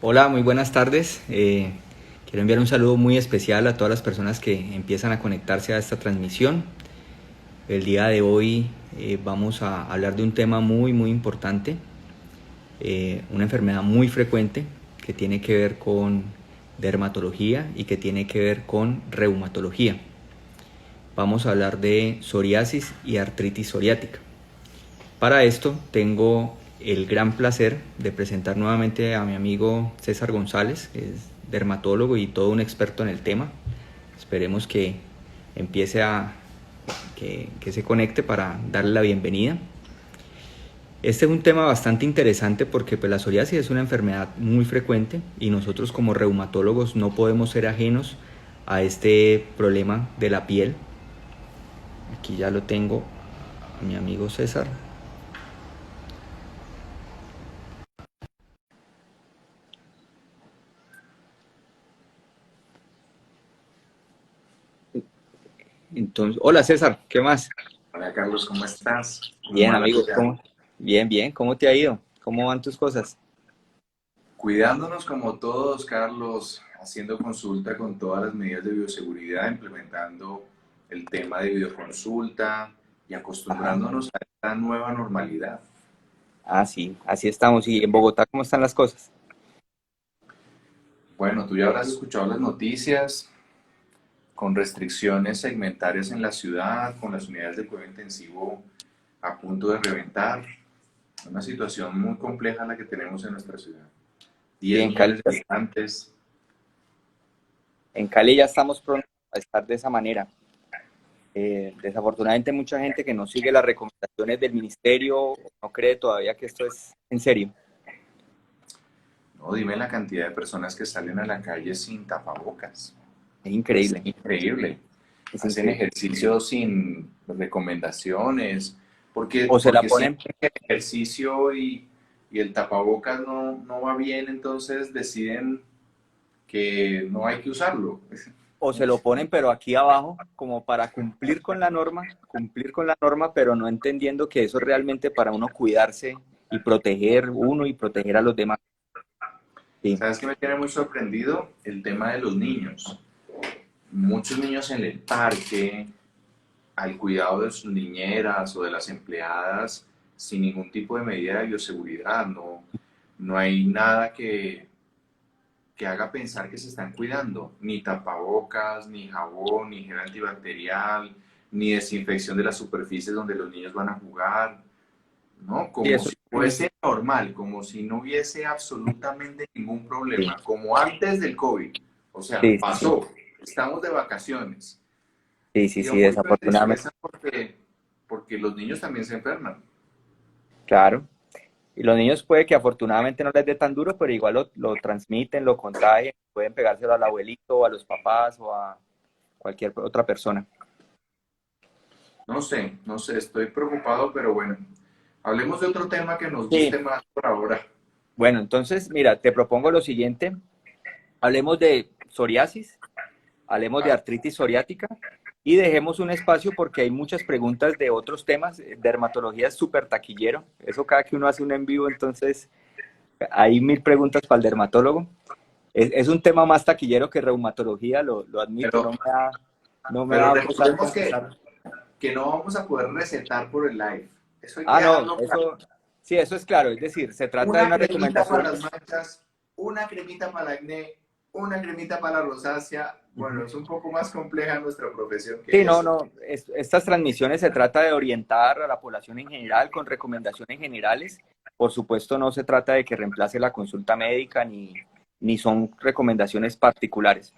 Hola, muy buenas tardes. Quiero enviar un saludo muy especial a todas las personas que empiezan a conectarse a esta transmisión. El día de hoy vamos a hablar de un tema muy importante, una enfermedad muy frecuente que tiene que ver con dermatología y que tiene que ver con reumatología. Vamos a hablar de psoriasis y artritis psoriática. Para esto tengo el gran placer de presentar nuevamente a mi amigo César González, que es dermatólogo y todo un experto en el tema. Esperemos que empiece que se conecte para darle la bienvenida. Este es un tema bastante interesante porque pues, la psoriasis es una enfermedad muy frecuente y nosotros como reumatólogos no podemos ser ajenos a este problema de la piel. Aquí ya lo tengo a mi amigo César. Entonces, hola César, ¿qué más? Hola Carlos, ¿cómo estás? ¿Cómo Bien, va la amigo, vida? ¿cómo? Bien, ¿cómo te ha ido? ¿Cómo van tus cosas? Cuidándonos como todos, Carlos, haciendo consulta con todas las medidas de bioseguridad, implementando el tema de videoconsulta y Ajá. acostumbrándonos a esta nueva normalidad. Ah, sí, así estamos. ¿Y en Bogotá cómo están las cosas? Bueno, tú ya habrás escuchado las noticias con restricciones segmentarias en la ciudad, con las unidades de cuidado intensivo a punto de reventar. Una situación muy compleja la que tenemos en nuestra ciudad. Sí, 10 millones de habitantes. En Cali ya estamos pronto a estar de esa manera. Desafortunadamente mucha gente que no sigue las recomendaciones del ministerio no cree todavía que esto es en serio. No, dime la cantidad de personas que salen a la calle sin tapabocas. Es Es increíble, increíble. es Hacen increíble. ejercicio sin recomendaciones, O se la porque ponen, sienten que el ejercicio y el tapabocas no va bien, entonces deciden que no hay que usarlo. o se lo ponen pero aquí abajo como para cumplir con la norma, pero no entendiendo que eso es realmente para uno cuidarse y proteger uno y proteger a los demás. Sí, ¿Sabes qué me tiene muy sorprendido? El tema de los niños. Muchos niños en el parque, al cuidado de sus niñeras o de las empleadas, sin ningún tipo de medida de bioseguridad. No hay nada que haga pensar que se están cuidando, ni tapabocas, ni jabón, ni gel antibacterial, ni desinfección de las superficies donde los niños van a jugar, ¿no? sí, Como eso si fuese normal, como si no hubiese absolutamente ningún sí, problema, como antes del COVID. O sea, sí, sí, pasó, estamos de vacaciones. Y da sí, un poquito de desafortunadamente, tristeza porque los niños también se enferman. claro. Y los niños puede que afortunadamente no les dé tan duro, pero igual lo transmiten, lo contagian, pueden pegárselo al abuelito, o a los papás o a cualquier otra persona. No sé, estoy preocupado, pero bueno, hablemos de otro tema que nos Sí, guste más por ahora. bueno, entonces, mira, te propongo lo siguiente. Hablemos de psoriasis, hablemos de artritis psoriática y dejemos un espacio porque hay muchas preguntas de otros temas. Dermatología es súper taquillero. Eso cada que uno hace un en vivo, entonces hay 1000 preguntas para el dermatólogo. Es un tema más taquillero que reumatología, lo admito, Pero, no me pero va a pesar recordemos confesar. que no vamos a poder recetar por el live. Eso hay que Ah, no, dejarlo claro. eso, sí, eso es claro. Es decir, se trata de Una unas cremita para las recomendaciones. manchas, una cremita para el acné, una cremita para la rosácea. Bueno, Ujú. es un poco más compleja nuestra profesión Sí, que no, eso. no. Estas transmisiones se trata de orientar a la población en general con recomendaciones generales. Por supuesto, no se trata de que reemplace la consulta médica ni son recomendaciones particulares.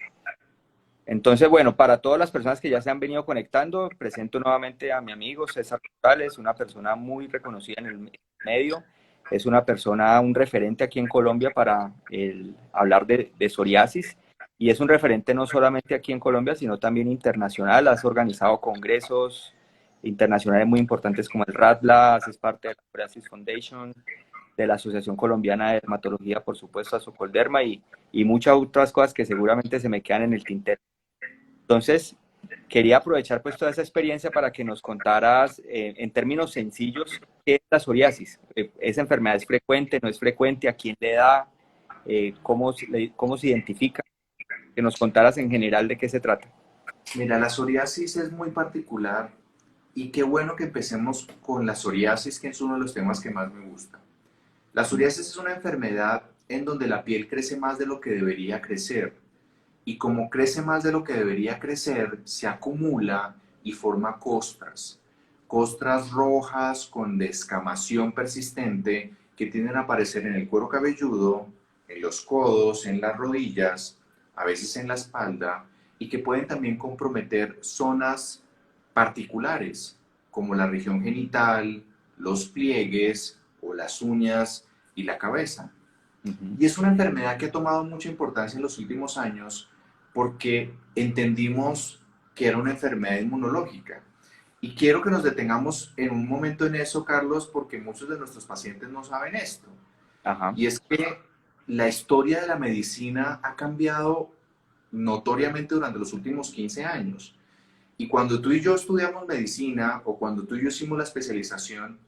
Entonces, bueno, para todas las personas que ya se han venido conectando, presento nuevamente a mi amigo César González, una persona muy reconocida en el medio, es una persona, un referente aquí en Colombia para hablar de psoriasis y es un referente no solamente aquí en Colombia, sino también internacional. Has organizado congresos internacionales muy importantes como el RADLA, haces parte de la Psoriasis Foundation, de la Asociación Colombiana de Dermatología, por supuesto, a Socolderma y muchas otras cosas que seguramente se me quedan en el tintero. Entonces, quería aprovechar pues toda esa experiencia para que nos contaras en términos sencillos qué es la psoriasis. ¿Esa enfermedad es frecuente, no es frecuente? ¿A quién le da? cómo se identifica, que nos contaras en general de qué se trata. Mira, la psoriasis es muy particular y qué bueno que empecemos con la psoriasis, que es uno de los temas que más me gusta. La psoriasis es una enfermedad en donde la piel crece más de lo que debería crecer y como crece más de lo que debería crecer, se acumula y forma costras. Costras rojas con descamación persistente que tienden a aparecer en el cuero cabelludo, en los codos, en las rodillas, a veces en la espalda, y que pueden también comprometer zonas particulares, como la región genital, los pliegues o las uñas y la cabeza. Ujú. Y es una enfermedad que ha tomado mucha importancia en los últimos años porque entendimos que era una enfermedad inmunológica. Y quiero que nos detengamos en un momento en eso, Carlos, porque muchos de nuestros pacientes no saben esto. Ajá. Y es que la historia de la medicina ha cambiado notoriamente durante los últimos 15 años. Y cuando tú y yo estudiamos medicina o cuando tú y yo hicimos la especialización,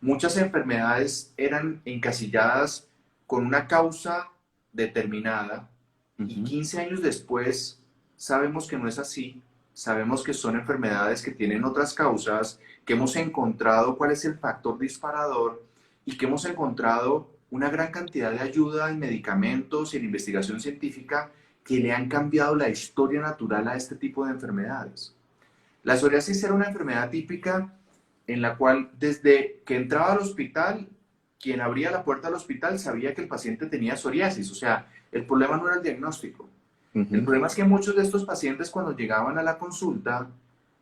muchas enfermedades eran encasilladas con una causa determinada y Ujú. 15 años después sabemos que no es así, sabemos que son enfermedades que tienen otras causas, que hemos encontrado cuál es el factor disparador y que hemos encontrado una gran cantidad de ayuda en medicamentos y en investigación científica que le han cambiado la historia natural a este tipo de enfermedades. La psoriasis era una enfermedad típica en la cual desde que entraba al hospital, quien abría la puerta al hospital sabía que el paciente tenía psoriasis. O sea, el problema no era el diagnóstico. El Ujú. problema es que muchos de estos pacientes cuando llegaban a la consulta,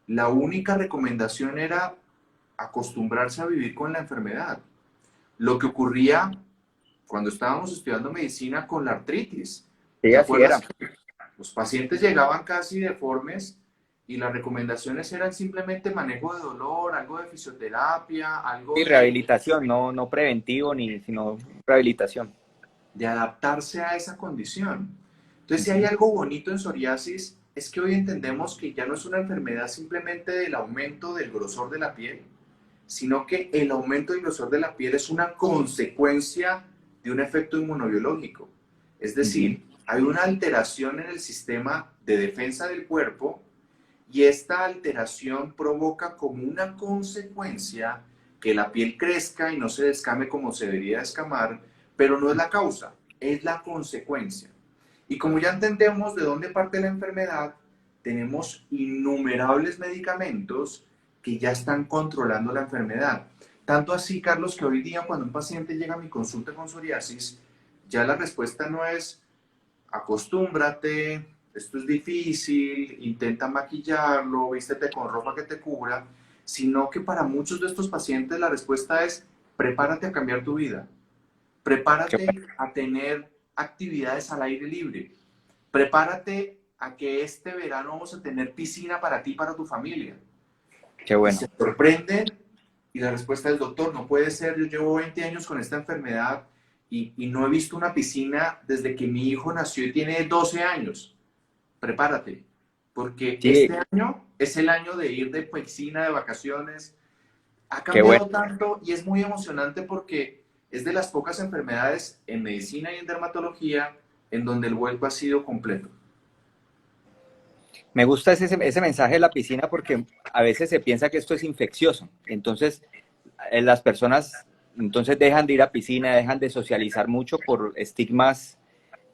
la única recomendación era acostumbrarse a vivir con la enfermedad. Lo que ocurría cuando estábamos estudiando medicina con la artritis. Sí, ¿Te así acuerdas? era. Los pacientes llegaban casi deformes y las recomendaciones eran simplemente manejo de dolor, algo de fisioterapia, Sí, algo rehabilitación, no preventivo ni, sino rehabilitación. de adaptarse a esa condición. Entonces, si hay Ujú. algo bonito en psoriasis, es que hoy entendemos que ya no es una enfermedad simplemente del aumento del grosor de la piel, sino que el aumento del grosor de la piel es una consecuencia de un efecto inmunobiológico. Es Ujú. decir, hay una alteración en el sistema de defensa del cuerpo y esta alteración provoca como una consecuencia que la piel crezca y no se descame como se debería descamar, pero no es la causa, es la consecuencia. Y como ya entendemos de dónde parte la enfermedad, tenemos innumerables medicamentos que ya están controlando la enfermedad. Tanto así, Carlos, que hoy día cuando un paciente llega a mi consulta con psoriasis, ya la respuesta no es acostúmbrate, esto es difícil, intenta maquillarlo, vístete con ropa que te cubra, sino que para muchos de estos pacientes la respuesta es prepárate a cambiar tu vida, Qué prepárate bueno. a tener actividades al aire libre, prepárate a que este verano vamos a tener piscina para ti y para tu familia. Qué Y se bueno. sorprenden y la respuesta es, doctor, no puede ser, yo llevo 20 años con esta enfermedad y no he visto una piscina desde que mi hijo nació y tiene 12 años. Prepárate, porque Sí, este año es el año de ir de piscina, de vacaciones. Ha qué bueno. cambiado tanto y es muy emocionante porque es de las pocas enfermedades en medicina y en dermatología en donde el vuelco ha sido completo. Me gusta ese mensaje de la piscina porque a veces se piensa que esto es infeccioso. Entonces, las personas entonces dejan de ir a piscina, dejan de socializar mucho por estigmas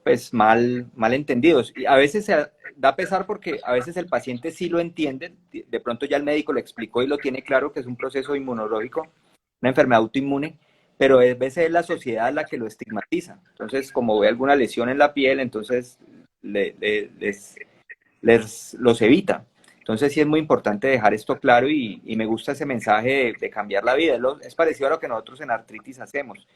pues mal entendidos. Y a veces se da pesar porque a veces el paciente sí lo entiende, de pronto ya el médico le explicó y lo tiene claro que es un proceso inmunológico, una enfermedad autoinmune, pero a veces es la sociedad la que lo estigmatiza. Entonces, como ve alguna lesión en la piel, entonces los evita. Entonces sí es muy importante dejar esto claro y me gusta ese mensaje de cambiar la vida. Es parecido a lo que nosotros en artritis hacemos.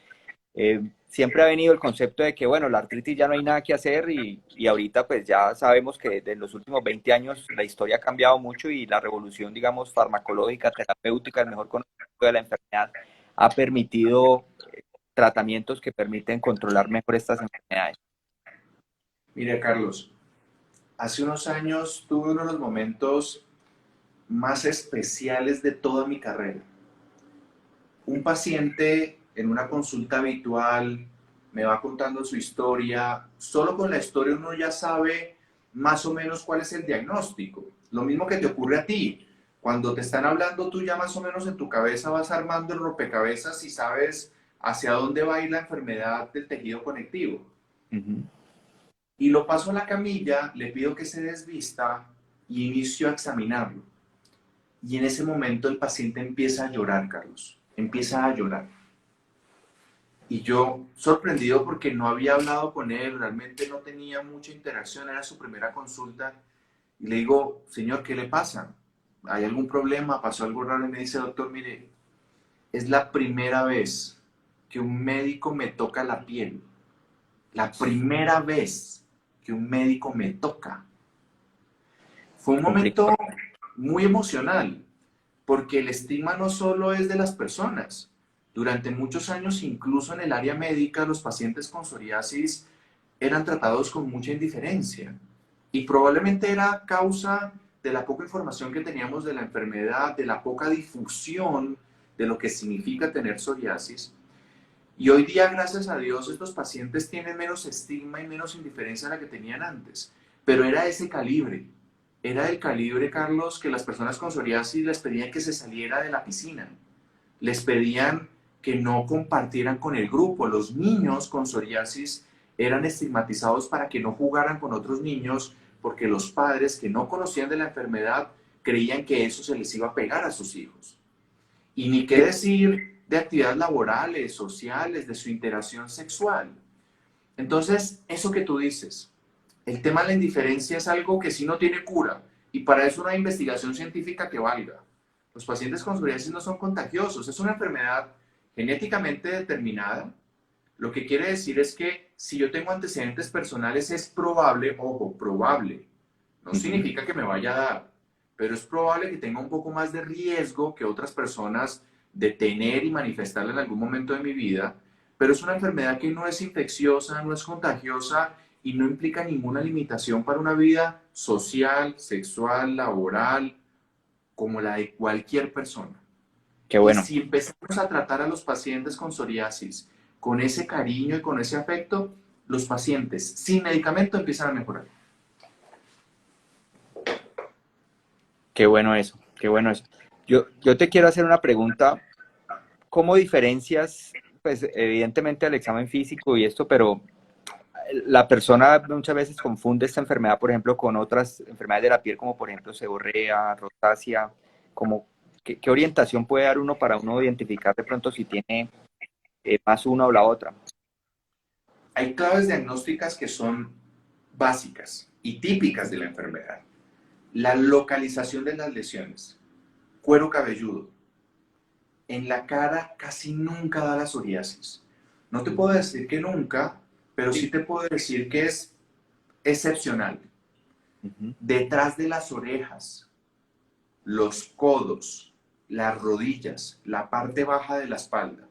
Siempre ha venido el concepto de que, bueno, la artritis ya no hay nada que hacer y ahorita pues ya sabemos que desde los últimos 20 años la historia ha cambiado mucho y la revolución, digamos, farmacológica, terapéutica, el mejor conocimiento de la enfermedad, ha permitido tratamientos que permiten controlar mejor estas enfermedades. Mira, Carlos, hace unos años tuve uno de los momentos más especiales de toda mi carrera. Un paciente en una consulta habitual, me va contando su historia. Solo con la historia uno ya sabe más o menos cuál es el diagnóstico. Lo mismo que te ocurre a ti. Cuando te están hablando, tú ya más o menos en tu cabeza vas armando el rompecabezas y sabes hacia dónde va a ir la enfermedad del tejido conectivo. Ujú. Y lo paso a la camilla, le pido que se desvista y inicio a examinarlo. Y en ese momento el paciente empieza a llorar, Carlos. Empieza a llorar. Y yo, sorprendido porque no había hablado con él, realmente no tenía mucha interacción, era su primera consulta. Y le digo, señor, ¿qué le pasa? ¿Hay algún problema? ¿Pasó algo raro? Y me dice, doctor, mire, es la primera vez que un médico me toca la piel. La primera vez que un médico me toca. Fue un Complicado. momento muy emocional, porque el estigma no solo es de las personas. Durante muchos años, incluso en el área médica, los pacientes con psoriasis eran tratados con mucha indiferencia. Y probablemente era causa de la poca información que teníamos de la enfermedad, de la poca difusión de lo que significa tener psoriasis. Y hoy día, gracias a Dios, estos pacientes tienen menos estigma y menos indiferencia de la que tenían antes. Pero era ese calibre. Era el calibre, Carlos, que las personas con psoriasis les pedían que se saliera de la piscina. Les pedían que no compartieran con el grupo. Los niños con psoriasis eran estigmatizados para que no jugaran con otros niños porque los padres que no conocían de la enfermedad creían que eso se les iba a pegar a sus hijos. Y ni qué decir de actividades laborales, sociales, de su interacción sexual. Entonces, eso que tú dices, el tema de la indiferencia es algo que sí no tiene cura y para eso no hay investigación científica que valga. Los pacientes con psoriasis no son contagiosos, es una enfermedad genéticamente determinada. Lo que quiere decir es que si yo tengo antecedentes personales es probable, ojo, probable, no Ujú. significa que me vaya a dar, pero es probable que tenga un poco más de riesgo que otras personas de tener y manifestarla en algún momento de mi vida, pero es una enfermedad que no es infecciosa, no es contagiosa y no implica ninguna limitación para una vida social, sexual, laboral, como la de cualquier persona. Qué Y bueno. si empezamos a tratar a los pacientes con psoriasis con ese cariño y con ese afecto, los pacientes sin medicamento empiezan a mejorar. Qué bueno eso. Qué bueno eso. Yo te quiero hacer una pregunta. ¿Cómo diferencias, pues evidentemente el examen físico y esto, pero la persona muchas veces confunde esta enfermedad, por ejemplo, con otras enfermedades de la piel, como por ejemplo seborrea, rosácea, como qué orientación puede dar uno para uno identificar de pronto si tiene más una o la otra? Hay claves diagnósticas que son básicas y típicas de la enfermedad. La localización de las lesiones, cuero cabelludo. En la cara casi nunca da la psoriasis. No te puedo decir que nunca, pero sí te puedo decir que es excepcional. Ujú. Detrás de las orejas, los codos, las rodillas, la parte baja de la espalda.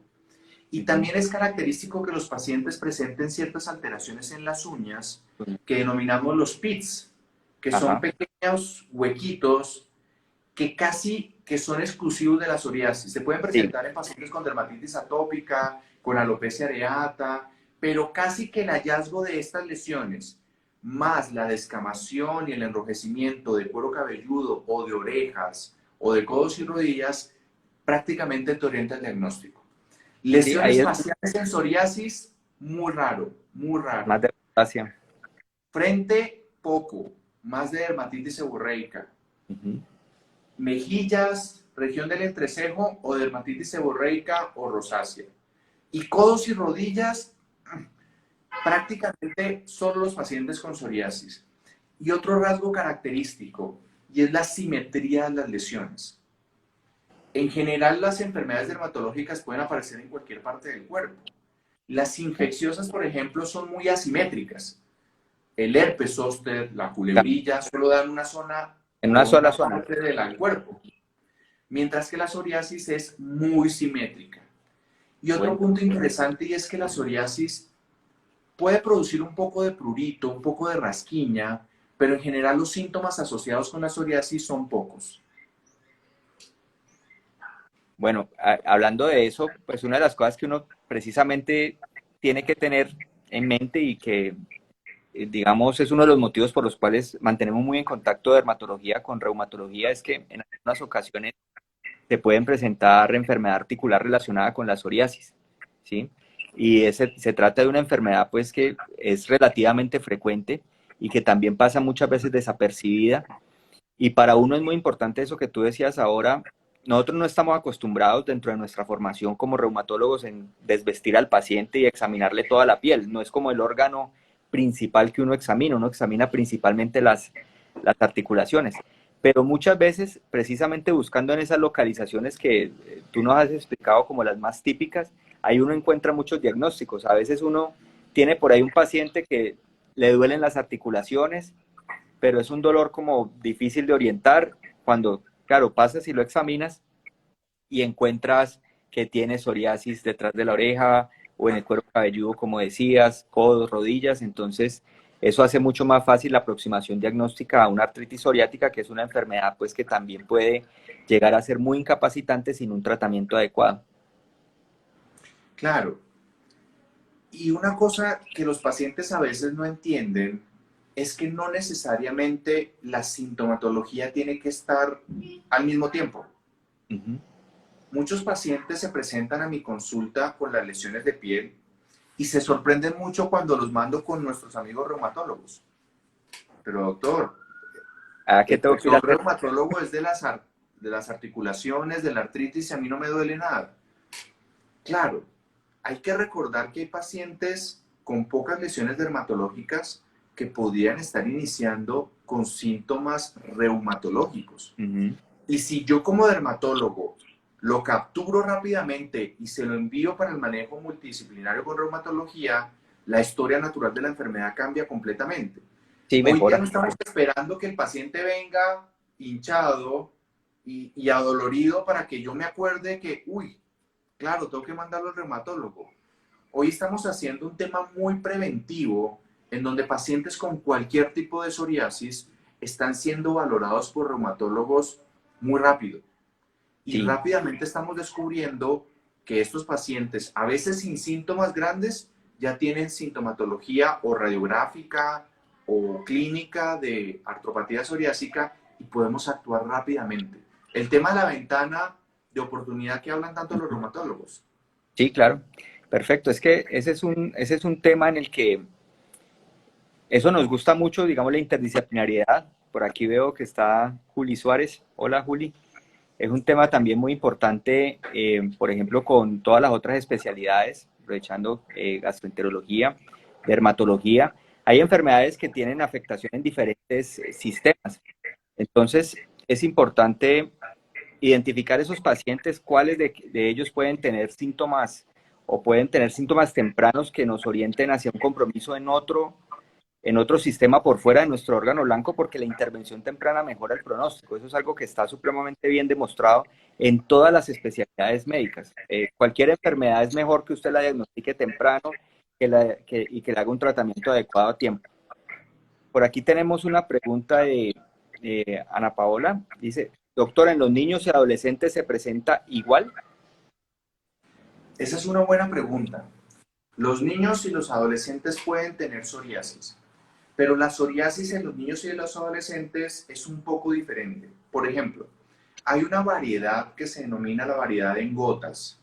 Y Ujú. también es característico que los pacientes presenten ciertas alteraciones en las uñas que denominamos los pits, que son Ajá. pequeños huequitos que casi que son exclusivos de la psoriasis. Se pueden Sí, presentar en pacientes con dermatitis atópica, con alopecia areata, pero casi que el hallazgo de estas lesiones, más la descamación y el enrojecimiento de cuero cabelludo o de orejas o de codos y rodillas, prácticamente te orienta el diagnóstico. sí, ahí Lesiones es faciales en psoriasis, muy raro, muy raro. más de rosácea. Frente, poco, más de dermatitis seborreica. Ujú. Mejillas, región del entrecejo o dermatitis seborreica o rosácea. Y codos y rodillas, prácticamente solo los pacientes con psoriasis. Y otro rasgo característico, y es la simetría de las lesiones. En general, las enfermedades dermatológicas pueden aparecer en cualquier parte del cuerpo. Las infecciosas, por ejemplo, son muy asimétricas. El herpes zóster, la culebrilla, solo dan una zona En una o sola una zona. parte del cuerpo, mientras que la psoriasis es muy simétrica. Y otro Bueno, punto interesante y es que la psoriasis puede producir un poco de prurito, un poco de rasquiña, pero en general los síntomas asociados con la psoriasis son pocos. bueno, hablando de eso, pues una de las cosas que uno precisamente tiene que tener en mente y que, digamos, es uno de los motivos por los cuales mantenemos muy en contacto dermatología con reumatología, es que en algunas ocasiones se pueden presentar enfermedad articular relacionada con la psoriasis, ¿sí? Y se trata de una enfermedad pues que es relativamente frecuente y que también pasa muchas veces desapercibida. Y para uno es muy importante eso que tú decías ahora. Nosotros no estamos acostumbrados dentro de nuestra formación como reumatólogos en desvestir al paciente y examinarle toda la piel. No es como el órgano principal que uno examina principalmente las articulaciones. Pero muchas veces, precisamente buscando en esas localizaciones que tú nos has explicado como las más típicas, ahí uno encuentra muchos diagnósticos. A veces uno tiene por ahí un paciente que le duelen las articulaciones, pero es un dolor como difícil de orientar cuando, claro, pasas y lo examinas y encuentras que tiene psoriasis detrás de la oreja o en el cuero cabelludo, como decías, codos, rodillas. Entonces, eso hace mucho más fácil la aproximación diagnóstica a una artritis psoriática, que es una enfermedad pues que también puede llegar a ser muy incapacitante sin un tratamiento adecuado. Claro. Y una cosa que los pacientes a veces no entienden es que no necesariamente la sintomatología tiene que estar al mismo tiempo. Uh -huh. Muchos pacientes se presentan a mi consulta con las lesiones de piel y se sorprenden mucho cuando los mando con nuestros amigos reumatólogos. Pero doctor, ¿A qué tengo que ir a soy hacer? reumatólogo es de las articulaciones, de la artritis y a mí no me duele nada. Claro, hay que recordar que hay pacientes con pocas lesiones dermatológicas que podrían estar iniciando con síntomas reumatológicos. Uh -huh. Y si yo como dermatólogo lo capturo rápidamente y se lo envío para el manejo multidisciplinario con reumatología, la historia natural de la enfermedad cambia completamente. Sí, Hoy día mejora. no estamos esperando que el paciente venga hinchado y adolorido para que yo me acuerde que, uy, claro, tengo que mandarlo al reumatólogo. Hoy estamos haciendo un tema muy preventivo en donde pacientes con cualquier tipo de psoriasis están siendo valorados por reumatólogos muy rápido. Y Sí. rápidamente estamos descubriendo que estos pacientes, a veces sin síntomas grandes, ya tienen sintomatología o radiográfica o clínica de artropatía psoriásica y podemos actuar rápidamente. El tema de la ventana de oportunidad que hablan tanto los reumatólogos. Sí, claro. Perfecto. Es que ese es un tema en el que eso nos gusta mucho, digamos, la interdisciplinariedad. Por aquí veo que está Juli Suárez. Hola, Juli. Es un tema también muy importante, por ejemplo, con todas las otras especialidades, aprovechando gastroenterología, dermatología. Hay enfermedades que tienen afectación en diferentes sistemas. Entonces, es importante identificar esos pacientes, cuáles de ellos pueden tener síntomas o pueden tener síntomas tempranos que nos orienten hacia un compromiso en otro sistema por fuera de nuestro órgano blanco, porque la intervención temprana mejora el pronóstico. Eso es algo que está supremamente bien demostrado en todas las especialidades médicas. Cualquier enfermedad es mejor que usted la diagnostique temprano y que le haga un tratamiento adecuado a tiempo. Por aquí tenemos una pregunta de Ana Paola. Dice, doctor, ¿en los niños y adolescentes se presenta igual? Esa es una buena pregunta. Los niños y los adolescentes pueden tener psoriasis, pero la psoriasis en los niños y en los adolescentes es un poco diferente. Por ejemplo, hay una variedad que se denomina la variedad en gotas,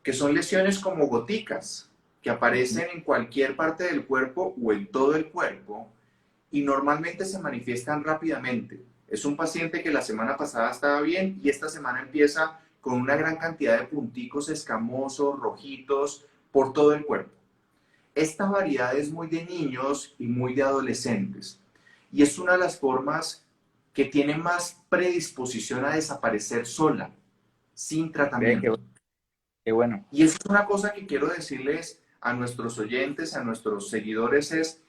que son lesiones como goticas, que aparecen en cualquier parte del cuerpo o en todo el cuerpo y normalmente se manifiestan rápidamente. Es un paciente que la semana pasada estaba bien y esta semana empieza con una gran cantidad de punticos escamosos, rojitos, por todo el cuerpo. Esta variedad es muy de niños y muy de adolescentes y es una de las formas que tiene más predisposición a desaparecer sola, sin Ve, tratamiento. qué bueno. Y eso es una cosa que quiero decirles a nuestros oyentes, a nuestros seguidores, es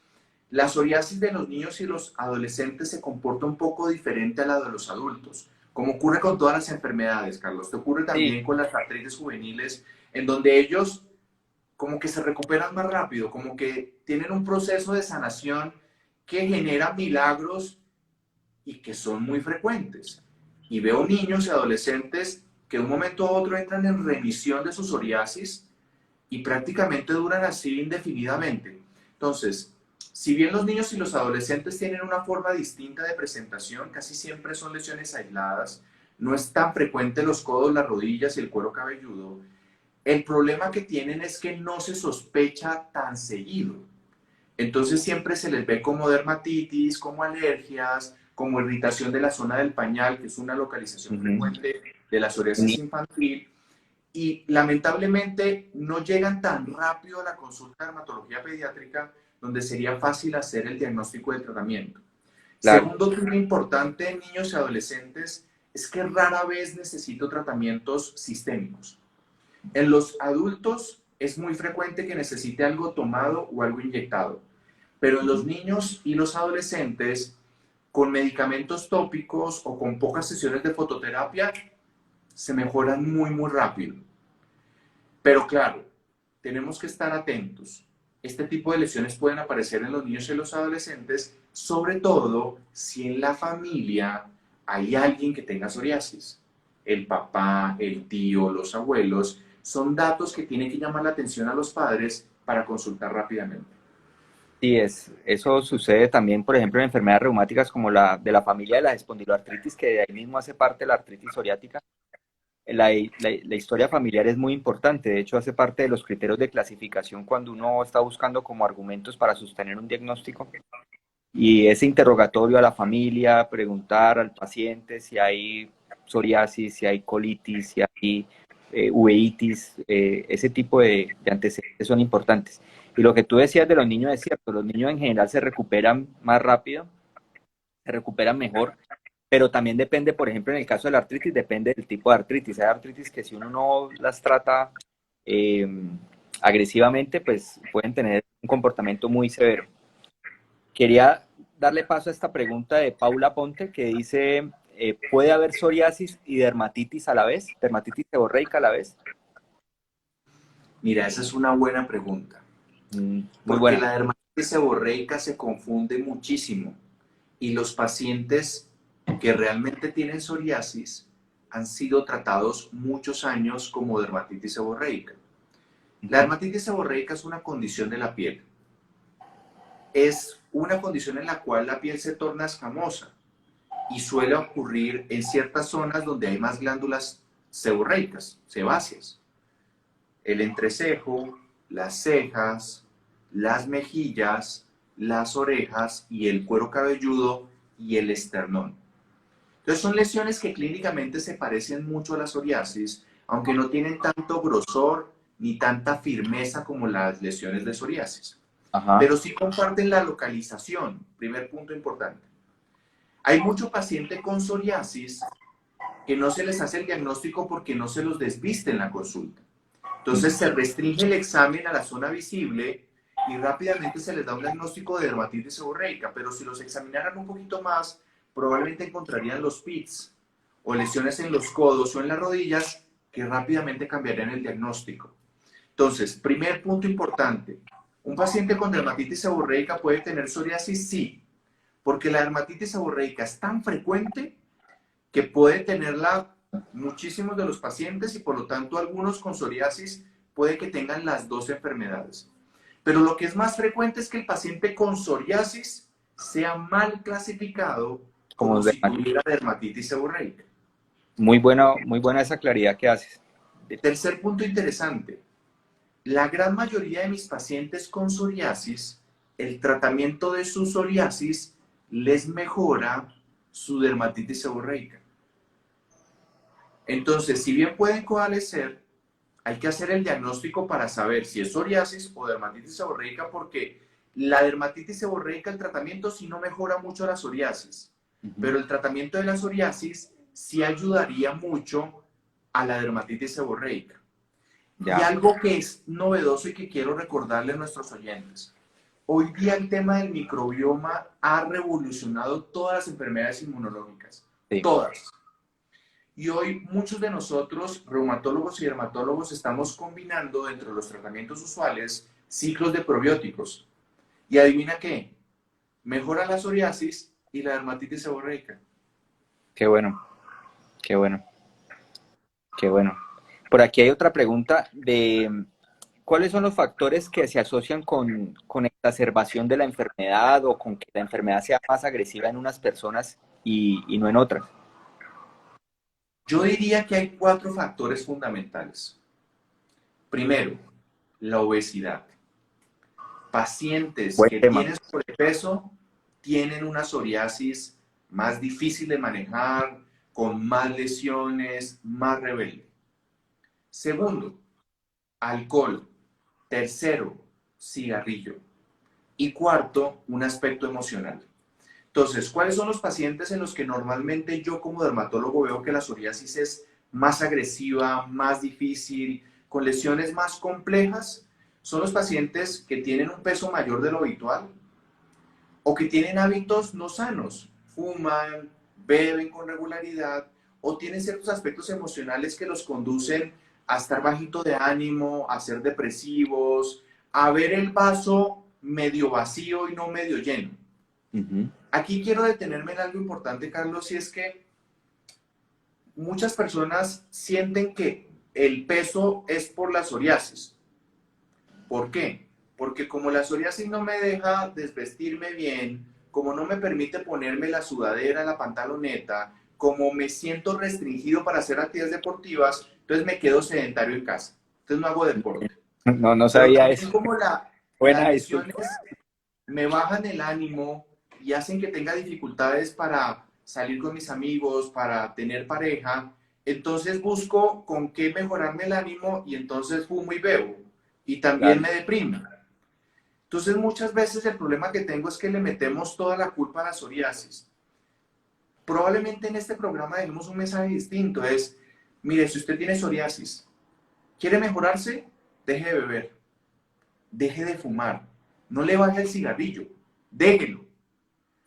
la psoriasis de los niños y los adolescentes se comporta un poco diferente a la de los adultos, como ocurre con todas las enfermedades, Carlos. Te ocurre Sí, también con las artritis juveniles, en donde ellos como que se recuperan más rápido, como que tienen un proceso de sanación que genera milagros y que son muy frecuentes. Y veo niños y adolescentes que de un momento a otro entran en remisión de su psoriasis y prácticamente duran así indefinidamente. Entonces, si bien los niños y los adolescentes tienen una forma distinta de presentación, casi siempre son lesiones aisladas, no es tan frecuente los codos, las rodillas y el cuero cabelludo. El problema que tienen es que no se sospecha tan seguido. Entonces siempre se les ve como dermatitis, como alergias, como irritación de la zona del pañal, que es una localización frecuente de la psoriasis infantil, y lamentablemente no llegan tan rápido a la consulta de dermatología pediátrica, donde sería fácil hacer el diagnóstico del tratamiento. Claro. Segundo tema importante en niños y adolescentes es que rara vez necesito tratamientos sistémicos. En los adultos es muy frecuente que necesite algo tomado o algo inyectado, pero en los niños y los adolescentes, con medicamentos tópicos o con pocas sesiones de fototerapia, se mejoran muy rápido. Pero claro, tenemos que estar atentos. Este tipo de lesiones pueden aparecer en los niños y los adolescentes, sobre todo si en la familia hay alguien que tenga psoriasis. El papá, el tío, los abuelos, son datos que tienen que llamar la atención a los padres para consultar rápidamente. Sí, eso sucede también, por ejemplo, en enfermedades reumáticas como la de la familia de la espondiloartritis, que de ahí mismo hace parte la artritis psoriática. La historia familiar es muy importante, de hecho hace parte de los criterios de clasificación cuando uno está buscando como argumentos para sostener un diagnóstico. Y ese interrogatorio a la familia, preguntar al paciente si hay psoriasis, si hay colitis, si hay uveitis, ese tipo de antecedentes son importantes. Y lo que tú decías de los niños es cierto, los niños en general se recuperan más rápido, se recuperan mejor, pero también depende, por ejemplo, en el caso de la artritis, depende del tipo de artritis. Hay artritis que si uno no las trata eh, agresivamente, pues pueden tener un comportamiento muy severo. Quería darle paso a esta pregunta de Paula Ponte, que dice, ¿puede haber psoriasis y dermatitis a la vez? ¿Dermatitis seborreica a la vez? Mira, esa es una buena pregunta, Muy porque buena. la dermatitis seborreica se confunde muchísimo y los pacientes que realmente tienen psoriasis han sido tratados muchos años como dermatitis seborreica. La dermatitis seborreica es una condición de la piel. Es una condición en la cual la piel se torna escamosa y suele ocurrir en ciertas zonas donde hay más glándulas seborreicas, sebáceas. El entrecejo, las cejas, las mejillas, las orejas y el cuero cabelludo y el esternón. Entonces son lesiones que clínicamente se parecen mucho a la psoriasis, aunque no tienen tanto grosor ni tanta firmeza como las lesiones de psoriasis. Ajá. Pero sí comparten la localización, primer punto importante. Hay mucho paciente con psoriasis que no se les hace el diagnóstico porque no se los desviste en la consulta. Entonces se restringe el examen a la zona visible y rápidamente se les da un diagnóstico de dermatitis seborreica, pero si los examinaran un poquito más, probablemente encontrarían los pits o lesiones en los codos o en las rodillas que rápidamente cambiarían el diagnóstico. Entonces, primer punto importante, ¿un paciente con dermatitis seborreica puede tener psoriasis? Sí, porque la dermatitis seborreica es tan frecuente que puede tenerla muchísimos de los pacientes y por lo tanto algunos con psoriasis puede que tengan las dos enfermedades. Pero lo que es más frecuente es que el paciente con psoriasis sea mal clasificado Como como si dermatitis. tuviera dermatitis seborreica. Muy buena esa claridad que haces. Tercer punto interesante. La gran mayoría de mis pacientes con psoriasis, el tratamiento de su psoriasis les mejora su dermatitis seborreica. Entonces, si bien pueden coalescer, hay que hacer el diagnóstico para saber si es psoriasis o dermatitis seborreica, porque la dermatitis seborreica, el tratamiento sí no mejora mucho la psoriasis, pero el tratamiento de la psoriasis sí ayudaría mucho a la dermatitis seborreica. Ya. Y algo que es novedoso y que quiero recordarle a nuestros oyentes. Hoy día el tema del microbioma ha revolucionado todas las enfermedades inmunológicas. Sí. Todas. Y hoy muchos de nosotros, reumatólogos y dermatólogos, estamos combinando dentro de los tratamientos usuales ciclos de probióticos. Y adivina qué, mejora la psoriasis y la dermatitis seborreica. Qué bueno, qué bueno, qué bueno. Por aquí hay otra pregunta de ¿cuáles son los factores que se asocian con exacerbación de la enfermedad o con que la enfermedad sea más agresiva en unas personas y no en otras? Yo diría que hay cuatro factores fundamentales. Primero, la obesidad. Pacientes Buen que tema. tienen sobrepeso tienen una psoriasis más difícil de manejar, con más lesiones, más rebelde. Segundo, alcohol. Tercero, cigarrillo. Y cuarto, un aspecto emocional. Entonces, ¿cuáles son los pacientes en los que normalmente yo como dermatólogo veo que la psoriasis es más agresiva, más difícil, con lesiones más complejas? Son los pacientes que tienen un peso mayor de lo habitual o que tienen hábitos no sanos, fuman, beben con regularidad o tienen ciertos aspectos emocionales que los conducen a estar bajito de ánimo, a ser depresivos, a ver el vaso medio vacío y no medio lleno. Aquí quiero detenerme en algo importante, Carlos, y es que muchas personas sienten que el peso es por la psoriasis. ¿Por qué? Porque como la psoriasis no me deja desvestirme bien, como no me permite ponerme la sudadera, la pantaloneta, como me siento restringido para hacer actividades deportivas, entonces me quedo sedentario en casa. Entonces no hago deporte. No, no Pero sabía también eso. como las Buena disculpa. lesiones me bajan el ánimo y hacen que tenga dificultades para salir con mis amigos, para tener pareja, entonces busco con qué mejorarme el ánimo y entonces fumo y bebo y también Claro. me deprimo. Entonces muchas veces el problema que tengo es que le metemos toda la culpa a la psoriasis. Probablemente en este programa dejemos un mensaje distinto, es, mire, si usted tiene psoriasis, ¿quiere mejorarse? Deje de beber, deje de fumar, no le baje el cigarrillo, déjelo.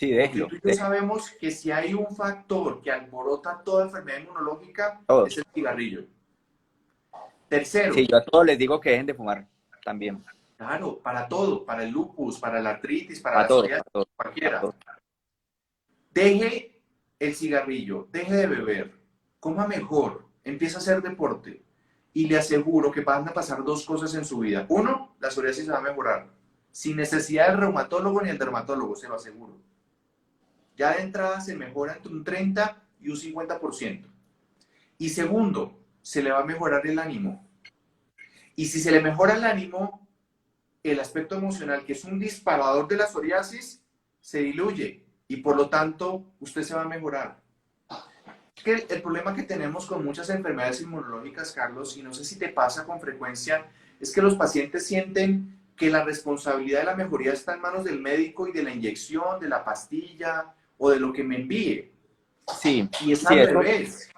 Sí, Porque déjelo. tú y yo sabemos que si hay un factor que alborota toda enfermedad inmunológica, es Todos. el cigarrillo. Tercero, Sí, yo a todos les digo que dejen de fumar también. claro, para todo, para el lupus, para la artritis, para Para la todos, psoriasis, para todos, para cualquiera. todos. Deje el cigarrillo, deje de beber, coma mejor, empieza a hacer deporte y le aseguro que van a pasar dos cosas en su vida. Uno, la psoriasis se va a mejorar, sin necesidad del reumatólogo ni el dermatólogo, se lo aseguro. Ya de entrada se mejora entre un 30 y un 50%. Y segundo, se le va a mejorar el ánimo. Y si se le mejora el ánimo, el aspecto emocional, que es un disparador de la psoriasis, se diluye y por lo tanto usted se va a mejorar. Es que el problema que tenemos con muchas enfermedades inmunológicas, Carlos, y no sé si te pasa con frecuencia, es que los pacientes sienten que la responsabilidad de la mejoría está en manos del médico y de la inyección, de la pastilla o de lo que me envíe. Sí, Y es sí, al eso, revés.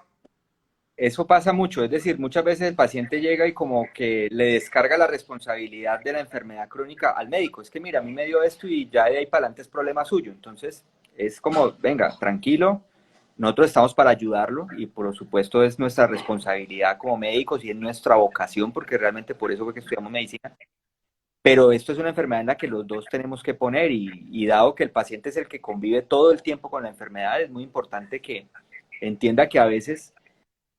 eso pasa mucho. Es decir, muchas veces el paciente llega y como que le descarga la responsabilidad de la enfermedad crónica al médico. Es que mira, a mí me dio esto y ya de ahí para adelante es problema suyo. Entonces, es como, venga, tranquilo, nosotros estamos para ayudarlo y por supuesto es nuestra responsabilidad como médicos y es nuestra vocación porque realmente por eso fue que estudiamos medicina. Pero esto es una enfermedad en la que los dos tenemos que poner y dado que el paciente es el que convive todo el tiempo con la enfermedad, es muy importante que entienda que a veces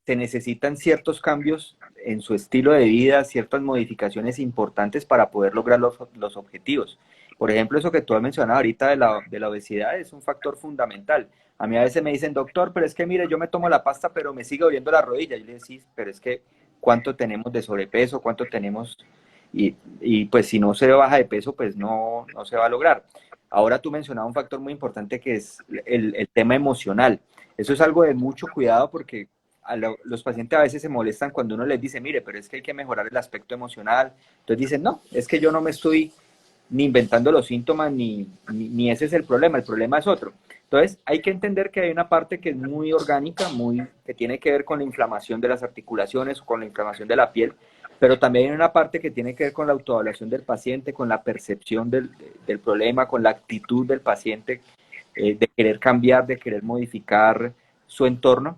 se necesitan ciertos cambios en su estilo de vida, ciertas modificaciones importantes para poder lograr los objetivos. Por ejemplo, eso que tú has mencionado ahorita de la obesidad es un factor fundamental. A mí a veces me dicen, doctor, pero es que mire, yo me tomo la pasta, pero me sigue doliendo la rodilla. Yo le digo, sí, pero es que cuánto tenemos de sobrepeso, cuánto tenemos, y pues si no se baja de peso, pues no se va a lograr. Ahora tú mencionabas un factor muy importante que es el tema emocional. Eso es algo de mucho cuidado porque los pacientes a veces se molestan cuando uno les dice, mire, pero es que hay que mejorar el aspecto emocional. Entonces dicen, no, es que yo no me estoy ni inventando los síntomas, ni ese es el problema es otro. Entonces hay que entender que hay una parte que es muy orgánica, que tiene que ver con la inflamación de las articulaciones o con la inflamación de la piel, pero también hay una parte que tiene que ver con la autoevaluación del paciente, con la percepción del problema, con la actitud del paciente de querer cambiar, de querer modificar su entorno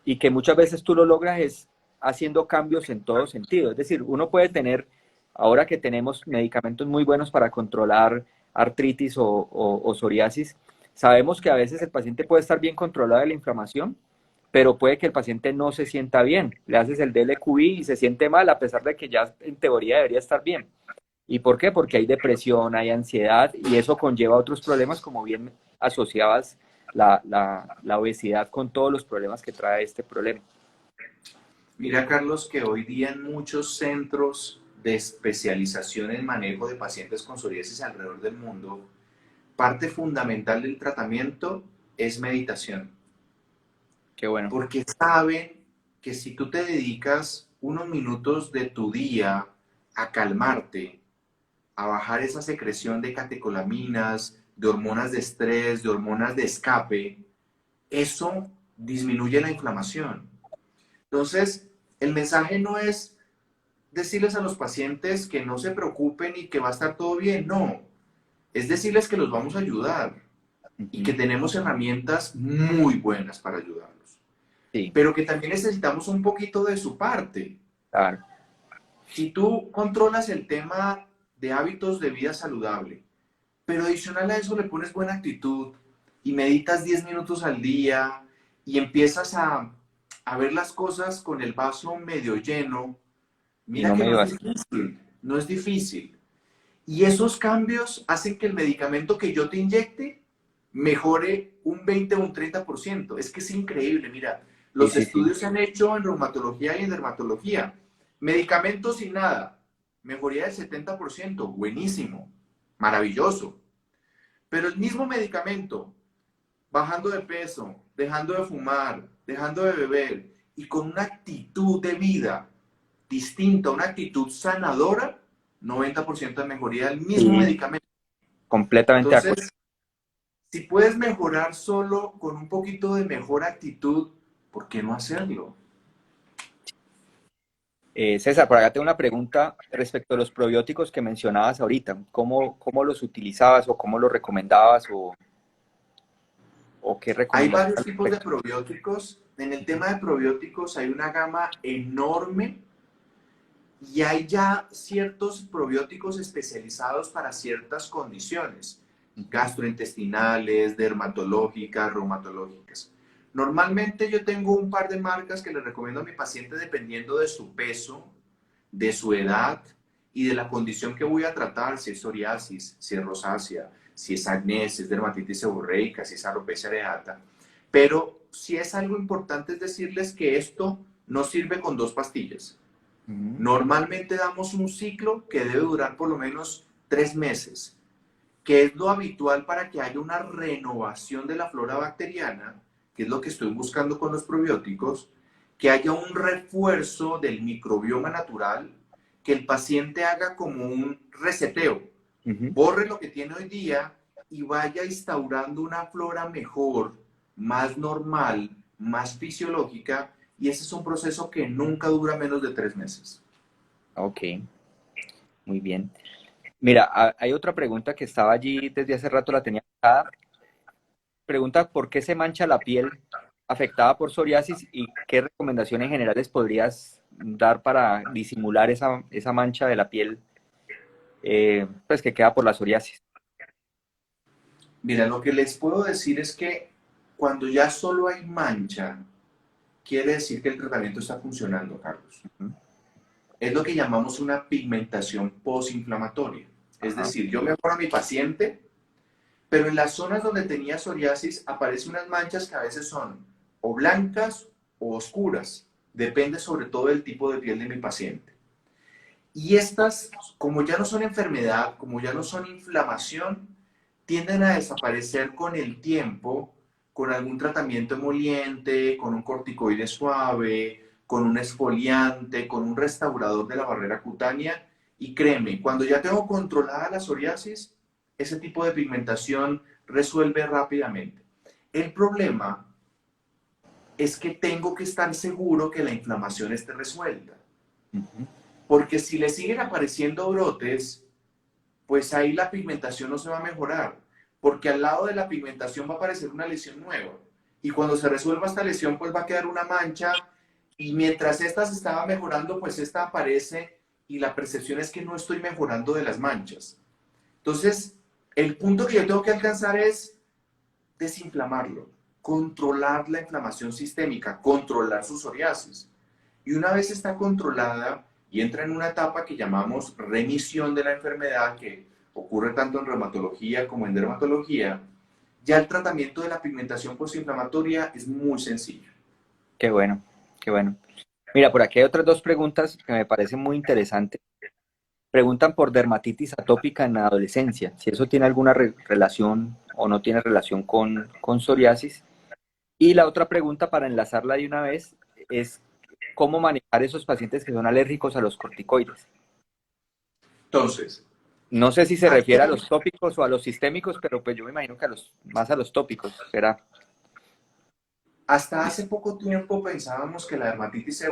y que muchas veces tú lo logras es haciendo cambios en todo sentido. Es decir, uno puede tener, ahora que tenemos medicamentos muy buenos para controlar artritis o psoriasis, sabemos que a veces el paciente puede estar bien controlado de la inflamación, pero puede que el paciente no se sienta bien. Le haces el DLQI y se siente mal, a pesar de que ya en teoría debería estar bien. ¿Y por qué? Porque hay depresión, hay ansiedad y eso conlleva otros problemas, como bien asociabas la obesidad con todos los problemas que trae este problema. Mira, Carlos, que hoy día en muchos centros de especialización en manejo de pacientes con psoriasis alrededor del mundo, parte fundamental del tratamiento es meditación, Qué bueno. porque saben que si tú te dedicas unos minutos de tu día a calmarte, a bajar esa secreción de catecolaminas, de hormonas de estrés, de hormonas de escape, eso disminuye la inflamación. Entonces, el mensaje no es decirles a los pacientes que no se preocupen y que va a estar todo bien, no. Es decirles que los vamos a ayudar y que Ujú. tenemos herramientas muy buenas para ayudarlos. Sí, Pero que también necesitamos un poquito de su parte. claro. Si tú controlas el tema de hábitos de vida saludable, pero adicional a eso le pones buena actitud y meditas 10 minutos al día y empiezas a ver las cosas con el vaso medio lleno, Y mira no que me no es ibas. difícil, no es difícil. Y esos cambios hacen que el medicamento que yo te inyecte mejore un 20 o un 30%. Es que es increíble, mira, Sí, los sí, sí. estudios se han hecho en reumatología y en dermatología. Medicamentos sin nada, mejoría del 70%, buenísimo, maravilloso. Pero el mismo medicamento, bajando de peso, dejando de fumar, dejando de beber y con una actitud de vida distinta, una actitud sanadora, 90% de mejoría del mismo Sí, medicamento. completamente de acuerdo. Entonces, si puedes mejorar solo con un poquito de mejor actitud, ¿por qué no hacerlo? César, por acá tengo una pregunta respecto a los probióticos que mencionabas ahorita. ¿Cómo los utilizabas o cómo los recomendabas o qué Hay recomendaciones varios al tipos de respecto? probióticos. En el Ujú. tema de probióticos hay una gama enorme y hay ya ciertos probióticos especializados para ciertas condiciones, Ujú. gastrointestinales, dermatológicas, reumatológicas. Normalmente yo tengo un par de marcas que les recomiendo a mi paciente dependiendo de su peso, de su edad y de la condición que voy a tratar, si es psoriasis, si es rosácea, si es acné, si es dermatitis seborreica, si es alopecia areata. Pero si es algo importante es decirles que esto no sirve con dos pastillas. Ujú. Normalmente damos un ciclo que debe durar por lo menos 3 meses, que es lo habitual para que haya una renovación de la flora bacteriana, que es lo que estoy buscando con los probióticos, que haya un refuerzo del microbioma natural, que el paciente haga como un reseteo, Ujú. borre lo que tiene hoy día y vaya instaurando una flora mejor, más normal, más fisiológica, y ese es un proceso que nunca dura menos de 3 meses. Ok, muy bien. Mira, hay otra pregunta que estaba allí desde hace rato, la tenía acá. Pregunta, ¿por qué se mancha la piel afectada por psoriasis y qué recomendaciones generales podrías dar para disimular esa mancha de la piel pues que queda por la psoriasis? Mira, lo que les puedo decir es que cuando ya solo hay mancha, quiere decir que el tratamiento está funcionando, Carlos. Ujú. Es lo que llamamos una pigmentación posinflamatoria. Es Ajá. decir, yo mejoro a mi paciente, pero en las zonas donde tenía psoriasis aparecen unas manchas que a veces son o blancas o oscuras. Depende sobre todo del tipo de piel de mi paciente. Y estas, como ya no son enfermedad, como ya no son inflamación, tienden a desaparecer con el tiempo, con algún tratamiento emoliente, con un corticoide suave, con un exfoliante, con un restaurador de la barrera cutánea. Y créeme, cuando ya tengo controlada la psoriasis, ese tipo de pigmentación resuelve rápidamente. El problema es que tengo que estar seguro que la inflamación esté resuelta. Ujú. Porque si le siguen apareciendo brotes, pues ahí la pigmentación no se va a mejorar, porque al lado de la pigmentación va a aparecer una lesión nueva. Y cuando se resuelva esta lesión, pues va a quedar una mancha y mientras esta se estaba mejorando, pues esta aparece y la percepción es que no estoy mejorando de las manchas. Entonces, el punto que yo tengo que alcanzar es desinflamarlo. controlar la inflamación sistémica, controlar su psoriasis. Y una vez está controlada y entra en una etapa que llamamos remisión de la enfermedad, que ocurre tanto en reumatología como en dermatología, ya el tratamiento de la pigmentación postinflamatoria es muy sencillo. Qué bueno, qué bueno. Mira, por aquí hay otras dos preguntas que me parecen muy interesantes. Preguntan por dermatitis atópica en la adolescencia, si eso tiene alguna relación o no tiene relación con psoriasis. Y la otra pregunta, para enlazarla de una vez, es cómo manejar esos pacientes que son alérgicos a los corticoides. Entonces, No sé si se refiere a ayer, los tópicos o a los sistémicos, pero pues yo me imagino que más a los tópicos, será. hasta hace poco tiempo pensábamos que la dermatitis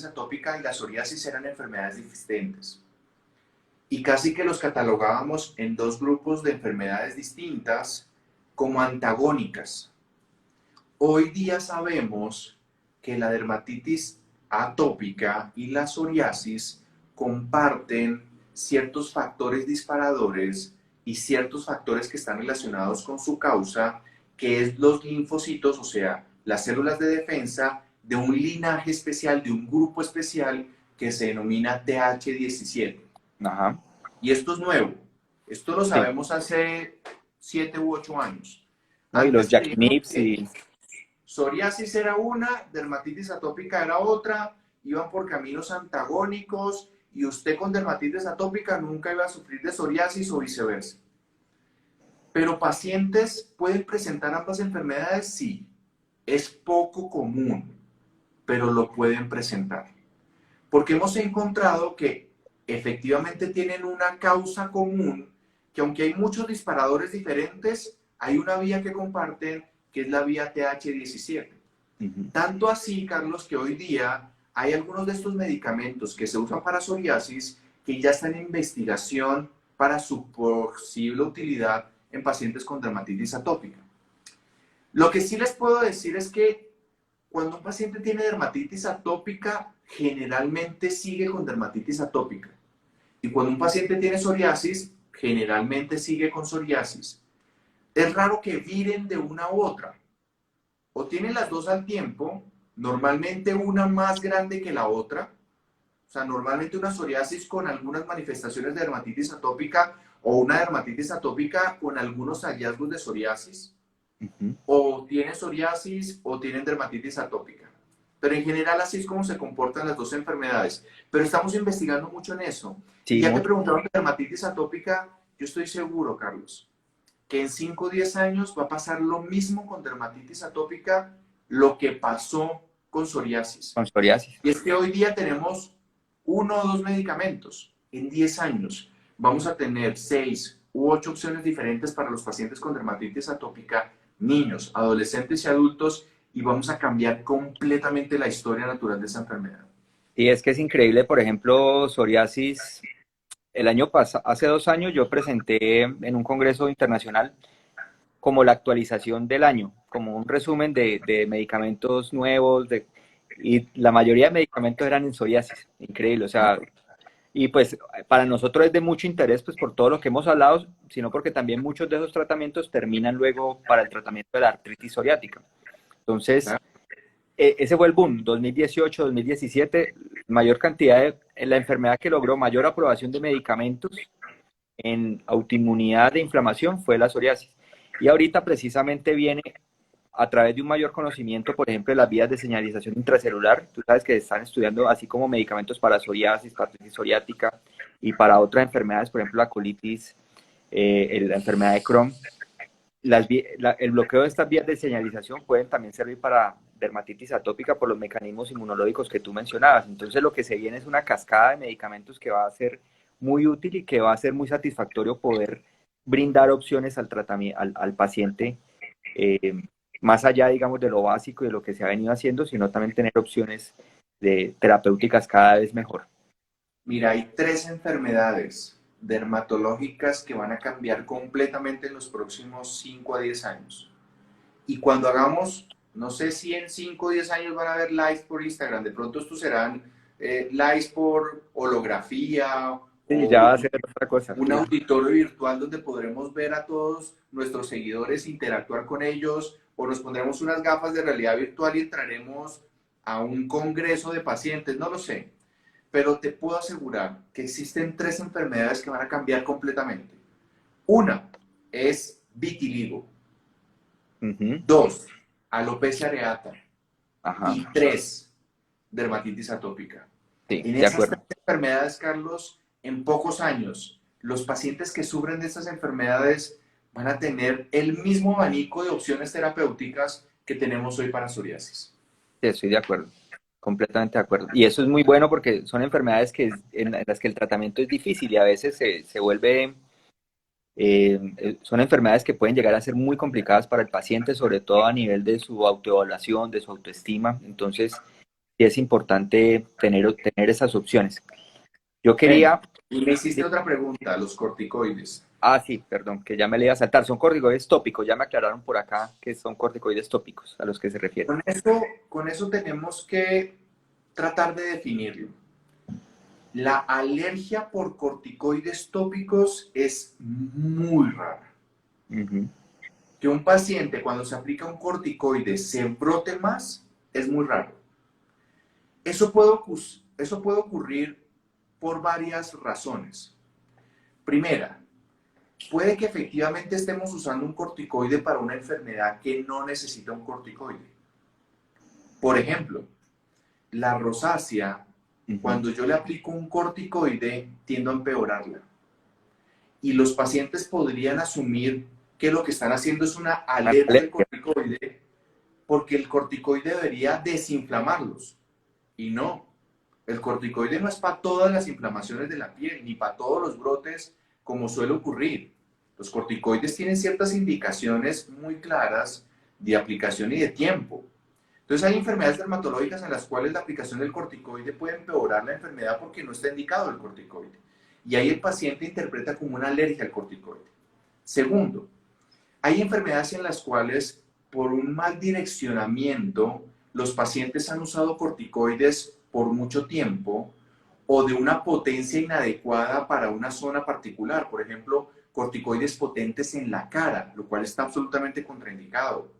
atópica y la psoriasis eran enfermedades diferentes. Y casi que los catalogábamos en dos grupos de enfermedades distintas como antagónicas. Hoy día sabemos que la dermatitis atópica y la psoriasis comparten ciertos factores disparadores y ciertos factores que están relacionados con su causa, que es los linfocitos, o sea, las células de defensa de un linaje especial, de un grupo especial que se denomina TH17. Ajá, Y esto es nuevo. Esto lo sí. sabemos hace 7 u 8 años. ¿No? Y los Antes creíamos Jackie que y... psoriasis era una, dermatitis atópica era otra, iban por caminos antagónicos y usted con dermatitis atópica nunca iba a sufrir de psoriasis o viceversa. Pero pacientes pueden presentar ambas enfermedades, sí. Es poco común, pero lo pueden presentar. Porque hemos encontrado que efectivamente tienen una causa común, que aunque hay muchos disparadores diferentes, hay una vía que comparten, que es la vía TH17. Ujú. Tanto así, Carlos, que hoy día hay algunos de estos medicamentos que se usan para psoriasis que ya están en investigación para su posible utilidad en pacientes con dermatitis atópica. Lo que sí les puedo decir es que cuando un paciente tiene dermatitis atópica, generalmente sigue con dermatitis atópica. Y cuando un paciente tiene psoriasis, generalmente sigue con psoriasis. Es raro que viren de una u otra. O tienen las dos al tiempo, normalmente una más grande que la otra. O sea, normalmente una psoriasis con algunas manifestaciones de dermatitis atópica o una dermatitis atópica con algunos hallazgos de psoriasis, Ujú. o tienen psoriasis o tienen dermatitis atópica. Pero en general así es como se comportan las dos enfermedades. Pero estamos investigando mucho en eso. Y Sí, ya que mucho. preguntaron de dermatitis atópica, yo estoy seguro, Carlos, que en 5 o 10 años va a pasar lo mismo con dermatitis atópica, lo que pasó con psoriasis. Con psoriasis. Y es que hoy día tenemos uno o dos medicamentos. En 10 años vamos a tener 6 u 8 opciones diferentes para los pacientes con dermatitis atópica, niños, adolescentes y adultos, y vamos a cambiar completamente la historia natural de esa enfermedad. Y es que es increíble, por ejemplo, psoriasis. El año pasado, hace 2 años, yo presenté en un congreso internacional como la actualización del año, como un resumen de medicamentos nuevos, y la mayoría de medicamentos eran en psoriasis, increíble, o sea, y pues para nosotros es de mucho interés, pues por todo lo que hemos hablado, sino porque también muchos de esos tratamientos terminan luego para el tratamiento de la artritis psoriática. Entonces, ¿Verdad? ese fue el boom, 2018, 2017, mayor cantidad la enfermedad que logró mayor aprobación de medicamentos en autoinmunidad de inflamación fue la psoriasis. Y ahorita precisamente viene a través de un mayor conocimiento, por ejemplo, de las vías de señalización intracelular. Tú sabes que están estudiando así como medicamentos para psoriasis, para artritis psoriática y para otras enfermedades, por ejemplo, la colitis, la enfermedad de Crohn. El bloqueo de estas vías de señalización pueden también servir para dermatitis atópica por los mecanismos inmunológicos que tú mencionabas. Entonces lo que se viene es una cascada de medicamentos que va a ser muy útil y que va a ser muy satisfactorio poder brindar opciones al tratamiento, al paciente, eh, más allá, digamos, de lo básico y de lo que se ha venido haciendo, sino también tener opciones de terapéuticas cada vez mejor. Mira, hay 3 enfermedades dermatológicas que van a cambiar completamente en los próximos 5 a 10 años. Y cuando hagamos, no sé si en 5 o 10 años van a haber lives por Instagram, de pronto estos serán lives por holografía Sí, ya va a ser otra cosa. Un auditorio virtual donde podremos ver a todos nuestros seguidores, interactuar con ellos, o nos pondremos unas gafas de realidad virtual y entraremos a un congreso de pacientes, no lo sé. Pero te puedo asegurar que existen tres enfermedades que van a cambiar completamente. Una es vitiligo. Ujú. Dos, alopecia areata. Ajá, Y tres, dermatitis atópica. sí, En de esas tres acuerdo. enfermedades, Carlos, en pocos años, los pacientes que sufren de estas enfermedades van a tener el mismo abanico de opciones terapéuticas que tenemos hoy para psoriasis. Sí, estoy de acuerdo, completamente de acuerdo. Y eso es muy bueno porque son enfermedades en las que el tratamiento es difícil y a veces se vuelve, son enfermedades que pueden llegar a ser muy complicadas para el paciente, sobre todo a nivel de su autoevaluación, de su autoestima. Entonces, sí es importante tener esas opciones. Yo Ven, quería, y me hiciste otra pregunta, los corticoides. sí, perdón, que ya me le iba a saltar, son corticoides tópicos, ya me aclararon por acá que son corticoides tópicos a los que se refiere. Con eso tenemos que tratar de definirlo. La alergia por corticoides tópicos es muy rara. Ujú. Que un paciente cuando se aplica un corticoide se brote más es muy raro. Eso puede ocurrir por varias razones. Primera, puede que efectivamente estemos usando un corticoide para una enfermedad que no necesita un corticoide. Por ejemplo, la rosácea, Ujú. cuando yo le aplico un corticoide, tiendo a empeorarla. Y los pacientes podrían asumir que lo que están haciendo es una alergia al Alergia. corticoide porque el corticoide debería desinflamarlos. Y no, el corticoide no es para todas las inflamaciones de la piel, ni para todos los brotes como suele ocurrir. Los corticoides tienen ciertas indicaciones muy claras de aplicación y de tiempo. Entonces hay enfermedades dermatológicas en las cuales la aplicación del corticoide puede empeorar la enfermedad porque no está indicado el corticoide. Y ahí el paciente interpreta como una alergia al corticoide. Segundo, hay enfermedades en las cuales por un mal direccionamiento los pacientes han usado corticoides por mucho tiempo o de una potencia inadecuada para una zona particular. Por ejemplo, corticoides potentes en la cara, lo cual está absolutamente contraindicado.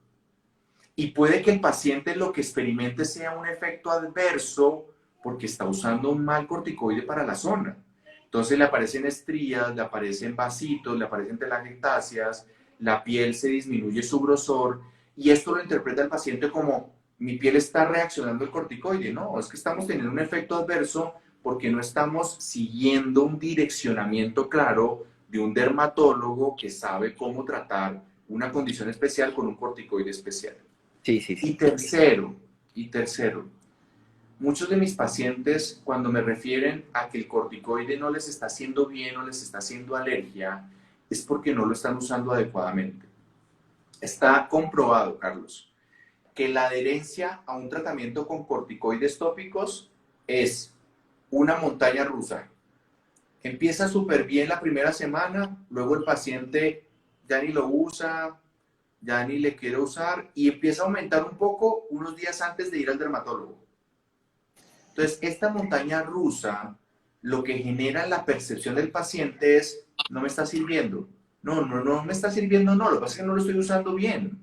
Y puede que el paciente lo que experimente sea un efecto adverso porque está usando un mal corticoide para la zona. Entonces le aparecen estrías, le aparecen vasitos, le aparecen telangiectasias, la piel se disminuye su grosor y esto lo interpreta el paciente como mi piel está reaccionando al corticoide. No, es que estamos teniendo un efecto adverso porque no estamos siguiendo un direccionamiento claro de un dermatólogo que sabe cómo tratar una condición especial con un corticoide especial. Sí, sí, Y sí. tercero, y tercero, muchos de mis pacientes cuando me refieren a que el corticoide no les está haciendo bien o les está haciendo alergia, es porque no lo están usando adecuadamente. Está comprobado, Carlos, que la adherencia a un tratamiento con corticoides tópicos es una montaña rusa. Empieza súper bien la primera semana, luego el paciente ya ni lo usa, ya ni le quiere usar y empieza a aumentar un poco unos días antes de ir al dermatólogo. Entonces, esta montaña rusa lo que genera en la percepción del paciente es, no me está sirviendo. No, no, no me está sirviendo, no, lo que pasa es que no lo estoy usando bien.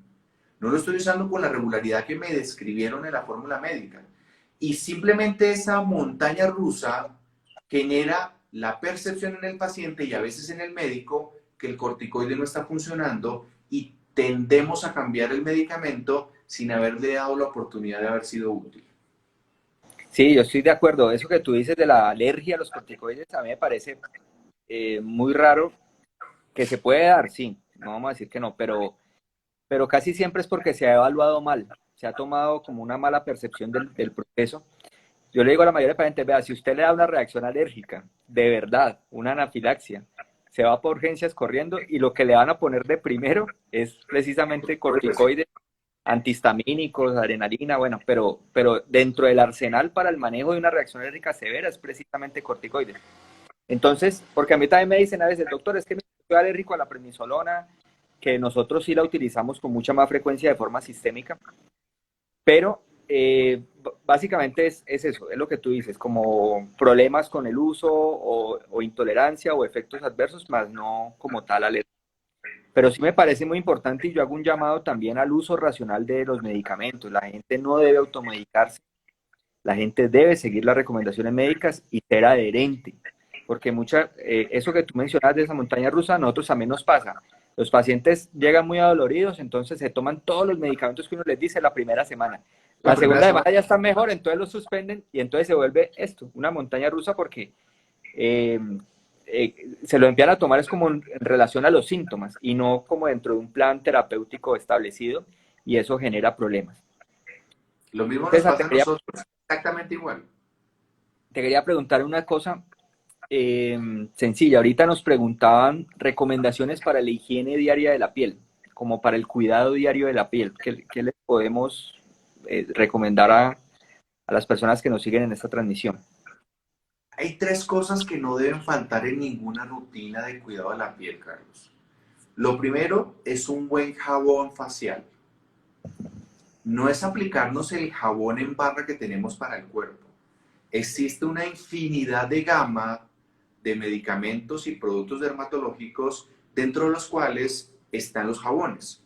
No lo estoy usando con la regularidad que me describieron en la fórmula médica. Y simplemente esa montaña rusa genera la percepción en el paciente y a veces en el médico que el corticoide no está funcionando y tendemos a cambiar el medicamento sin haberle dado la oportunidad de haber sido útil. Sí, yo estoy de acuerdo. Eso que tú dices de la alergia a los corticoides a mí me parece muy raro que se puede dar, sí, no vamos a decir que no, pero casi siempre es porque se ha evaluado mal, se ha tomado como una mala percepción del proceso. Yo le digo a la mayoría de pacientes, vea, si usted le da una reacción alérgica, de verdad, una anafilaxia, se va por urgencias corriendo y lo que le van a poner de primero es precisamente corticoides, antihistamínicos, adrenalina, bueno, pero dentro del arsenal para el manejo de una reacción alérgica severa es precisamente corticoides. Entonces, porque a mí también me dicen a veces, doctor, es que soy alérgico a la prednisolona, que nosotros sí la utilizamos con mucha más frecuencia de forma sistémica, pero Básicamente es eso, es lo que tú dices, como problemas con el uso o intolerancia o efectos adversos, más no como tal alergia. Pero sí me parece muy importante y yo hago un llamado también al uso racional de los medicamentos. La gente no debe automedicarse, la gente debe seguir las recomendaciones médicas y ser adherente, porque eso que tú mencionas de esa montaña rusa, a nosotros también nos pasa. Los pacientes llegan muy adoloridos, entonces se toman todos los medicamentos que uno les dice la primera semana. La La primera segunda semana. semana ya están mejor, entonces los suspenden y entonces se vuelve esto, una montaña rusa porque eh, se lo empiezan a tomar es como en relación a los síntomas y no como dentro de un plan terapéutico establecido y eso genera problemas. Lo mismo nos César, pasa a nosotros, exactamente igual. te quería preguntar una cosa sencilla. Ahorita nos preguntaban recomendaciones para la higiene diaria de la piel, como para el cuidado diario de la piel. ¿Qué les podemos recomendar a las personas que nos siguen en esta transmisión? Hay tres cosas que no deben faltar en ninguna rutina de cuidado de la piel, Carlos. Lo primero es un buen jabón facial. No es aplicarnos el jabón en barra que tenemos para el cuerpo. Existe una infinidad de gama de medicamentos y productos dermatológicos dentro de los cuales están los jabones.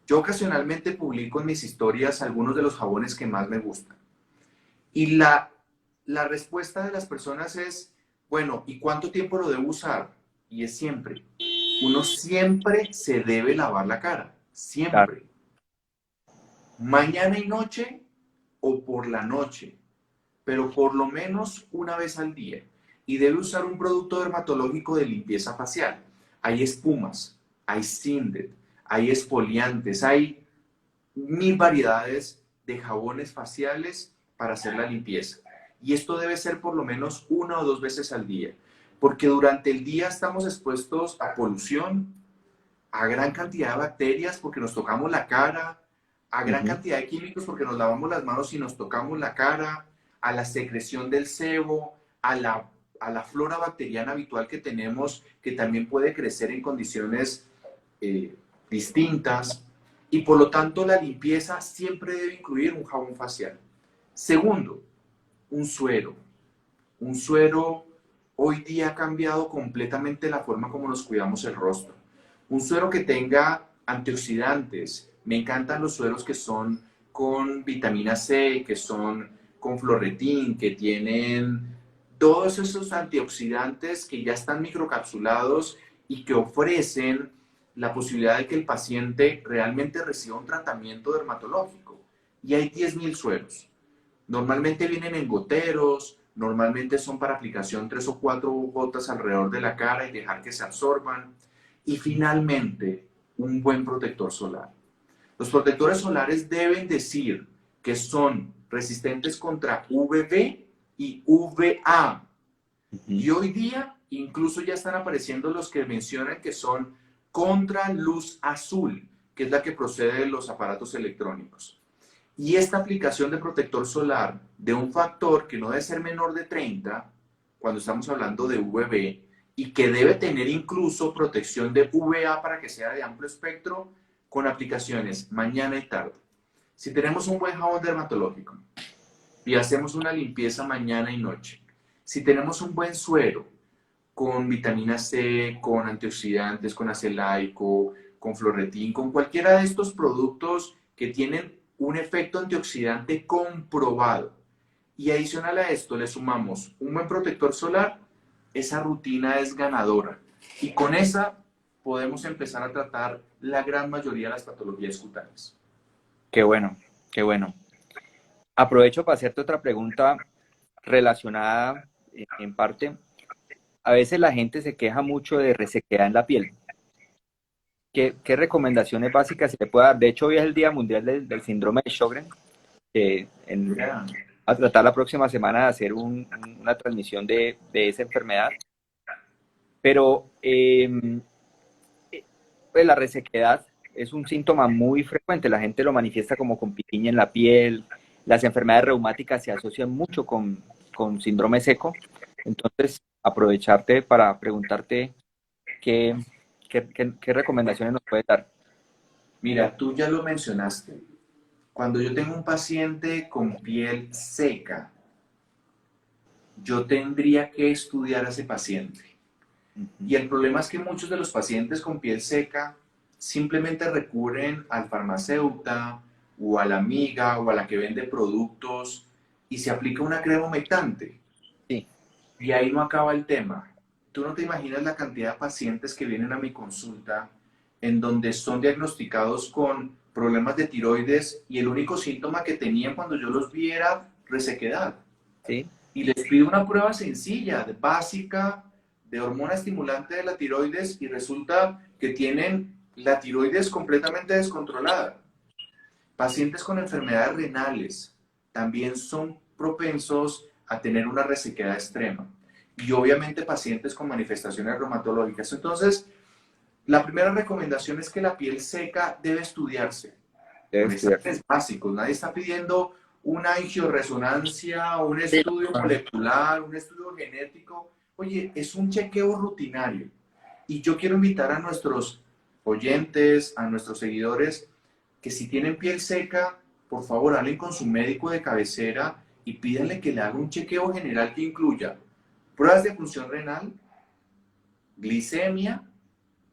Yo ocasionalmente publico en mis historias algunos de los jabones que más me gustan. Y la respuesta de las personas es, bueno, ¿y cuánto tiempo lo debo usar? Y es siempre. Uno siempre se debe lavar la cara, Claro. siempre. Mañana y noche o por la noche, pero por lo menos una vez al día. Y debe usar un producto dermatológico de limpieza facial. Hay espumas, hay Sindet, hay exfoliantes, hay mil variedades de jabones faciales para hacer la limpieza. Y esto debe ser por lo menos una o dos veces al día, porque durante el día estamos expuestos a polución, a gran cantidad de bacterias porque nos tocamos la cara, a gran Ujú. cantidad de químicos porque nos lavamos las manos y nos tocamos la cara, a la secreción del sebo, a la flora bacteriana habitual que tenemos, que también puede crecer en condiciones distintas. Y por lo tanto la limpieza siempre debe incluir un jabón facial. Segundo, un suero. Un suero hoy día ha cambiado completamente la forma como nos cuidamos el rostro. Un suero que tenga antioxidantes. Me encantan los sueros que son con vitamina C, que son con florretín, que tienen todos esos antioxidantes que ya están microcapsulados y que ofrecen la posibilidad de que el paciente realmente reciba un tratamiento dermatológico. Y hay 10.000 sueros. Normalmente vienen en goteros, normalmente son para aplicación 3 o 4 gotas alrededor de la cara y dejar que se absorban. Y finalmente, un buen protector solar. Los protectores solares deben decir que son resistentes contra UVB y UVA. Ujú. Y hoy día incluso ya están apareciendo los que mencionan que son contra luz azul, que es la que procede de los aparatos electrónicos. Y esta aplicación de protector solar de un factor que no debe ser menor de 30, cuando estamos hablando de UVB, y que debe tener incluso protección de UVA para que sea de amplio espectro, con aplicaciones mañana y tarde. Si tenemos un buen jabón dermatológico y hacemos una limpieza mañana y noche, si tenemos un buen suero con vitamina C, con antioxidantes, con acelaico, con florretín, con cualquiera de estos productos que tienen un efecto antioxidante comprobado. Y adicional a esto le sumamos un buen protector solar, esa rutina es ganadora. Y con esa podemos empezar a tratar la gran mayoría de las patologías cutáneas. Qué bueno, qué bueno. Aprovecho para hacerte otra pregunta relacionada en parte. A veces la gente se queja mucho de resequedad en la piel. ¿Qué recomendaciones básicas se le puede dar? De hecho, hoy es el Día Mundial del Síndrome de Sjögren. Yeah. A tratar la próxima semana de hacer una transmisión de esa enfermedad. Pero pues la resequedad es un síntoma muy frecuente. La gente lo manifiesta como con piquiña en la piel. Las enfermedades reumáticas se asocian mucho con síndrome seco. Entonces, aprovecharte para preguntarte qué, qué recomendaciones nos puedes dar. Mira, tú ya lo mencionaste. Cuando yo tengo un paciente con piel seca, yo tendría que estudiar a ese paciente. Y el problema es que muchos de los pacientes con piel seca simplemente recurren al farmacéutico o a la amiga o a la que vende productos y se aplica una crema humectante. Sí, Y ahí no acaba el tema. Tú no te imaginas la cantidad de pacientes que vienen a mi consulta en donde son diagnosticados con problemas de tiroides y el único síntoma que tenían cuando yo los vi era resequedad. sí, Y les pido una prueba sencilla, básica, de hormona estimulante de la tiroides y resulta que tienen la tiroides completamente descontrolada. Pacientes con enfermedades renales también son propensos a tener una resequedad extrema. Y obviamente pacientes con manifestaciones reumatológicas. Entonces, la primera recomendación es que la piel seca debe estudiarse debe con estudiar. exámenes básicos. Nadie está pidiendo una angioresonancia, un estudio molecular, un estudio genético. Oye, es un chequeo rutinario. Y yo quiero invitar a nuestros oyentes, a nuestros seguidores, que si tienen piel seca, por favor, hablen con su médico de cabecera y pídanle que le haga un chequeo general que incluya pruebas de función renal, glicemia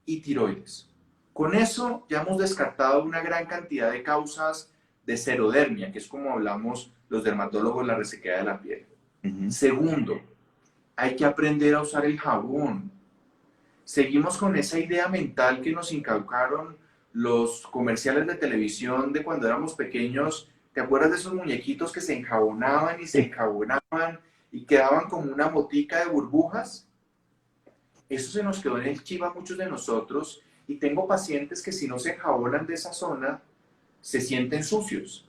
y tiroides. Con eso ya hemos descartado una gran cantidad de causas de serodermia, que es como hablamos los dermatólogos, la resequedad de la piel. Segundo, hay que aprender a usar el jabón. Seguimos con esa idea mental que nos inculcaron los comerciales de televisión de cuando éramos pequeños. ¿Te acuerdas de esos muñequitos que se enjabonaban y se enjabonaban y quedaban como una motica de burbujas? Eso se nos quedó en el chip a muchos de nosotros y tengo pacientes que si no se enjabonan de esa zona, se sienten sucios.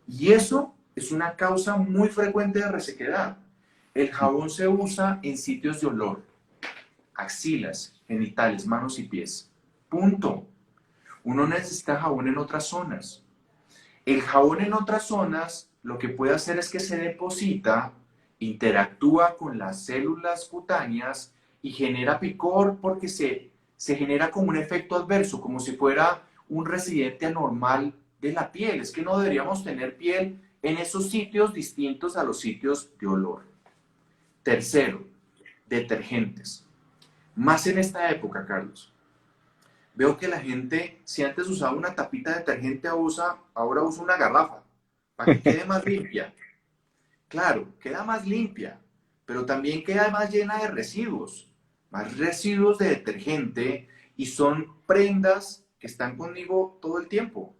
Y eso es una causa muy frecuente de resequedad. El jabón se usa en sitios de olor, axilas, genitales, manos y pies. Punto. Uno necesita jabón en otras zonas. El jabón en otras zonas lo que puede hacer es que se deposita, interactúa con las células cutáneas y genera picor porque se genera como un efecto adverso, como si fuera un residente anormal de la piel. Es que no deberíamos tener piel en esos sitios distintos a los sitios de olor. Tercero, detergentes. Más en esta época, Carlos. Veo que la gente, si antes usaba una tapita de detergente, ahora usa una garrafa para que quede más limpia. Claro, queda más limpia, pero también queda más llena de residuos, más residuos de detergente y son prendas que están conmigo todo el tiempo.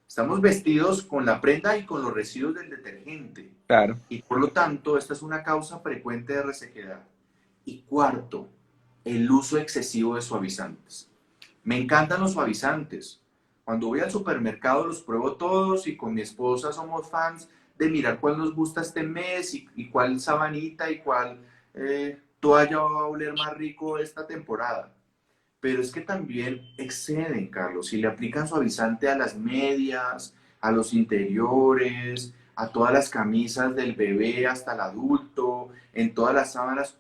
Estamos vestidos con la prenda y con los residuos del detergente. Claro. Y por lo tanto, esta es una causa frecuente de resequedad. Y cuarto, el uso excesivo de suavizantes. Me encantan los suavizantes. Cuando voy al supermercado los pruebo todos y con mi esposa somos fans de mirar cuál nos gusta este mes y cuál sabanita y cuál toalla va a oler más rico esta temporada. Pero es que también exceden, Carlos, y le aplican suavizante a las medias, a los interiores, a todas las camisas del bebé hasta el adulto, en todas las sábanas.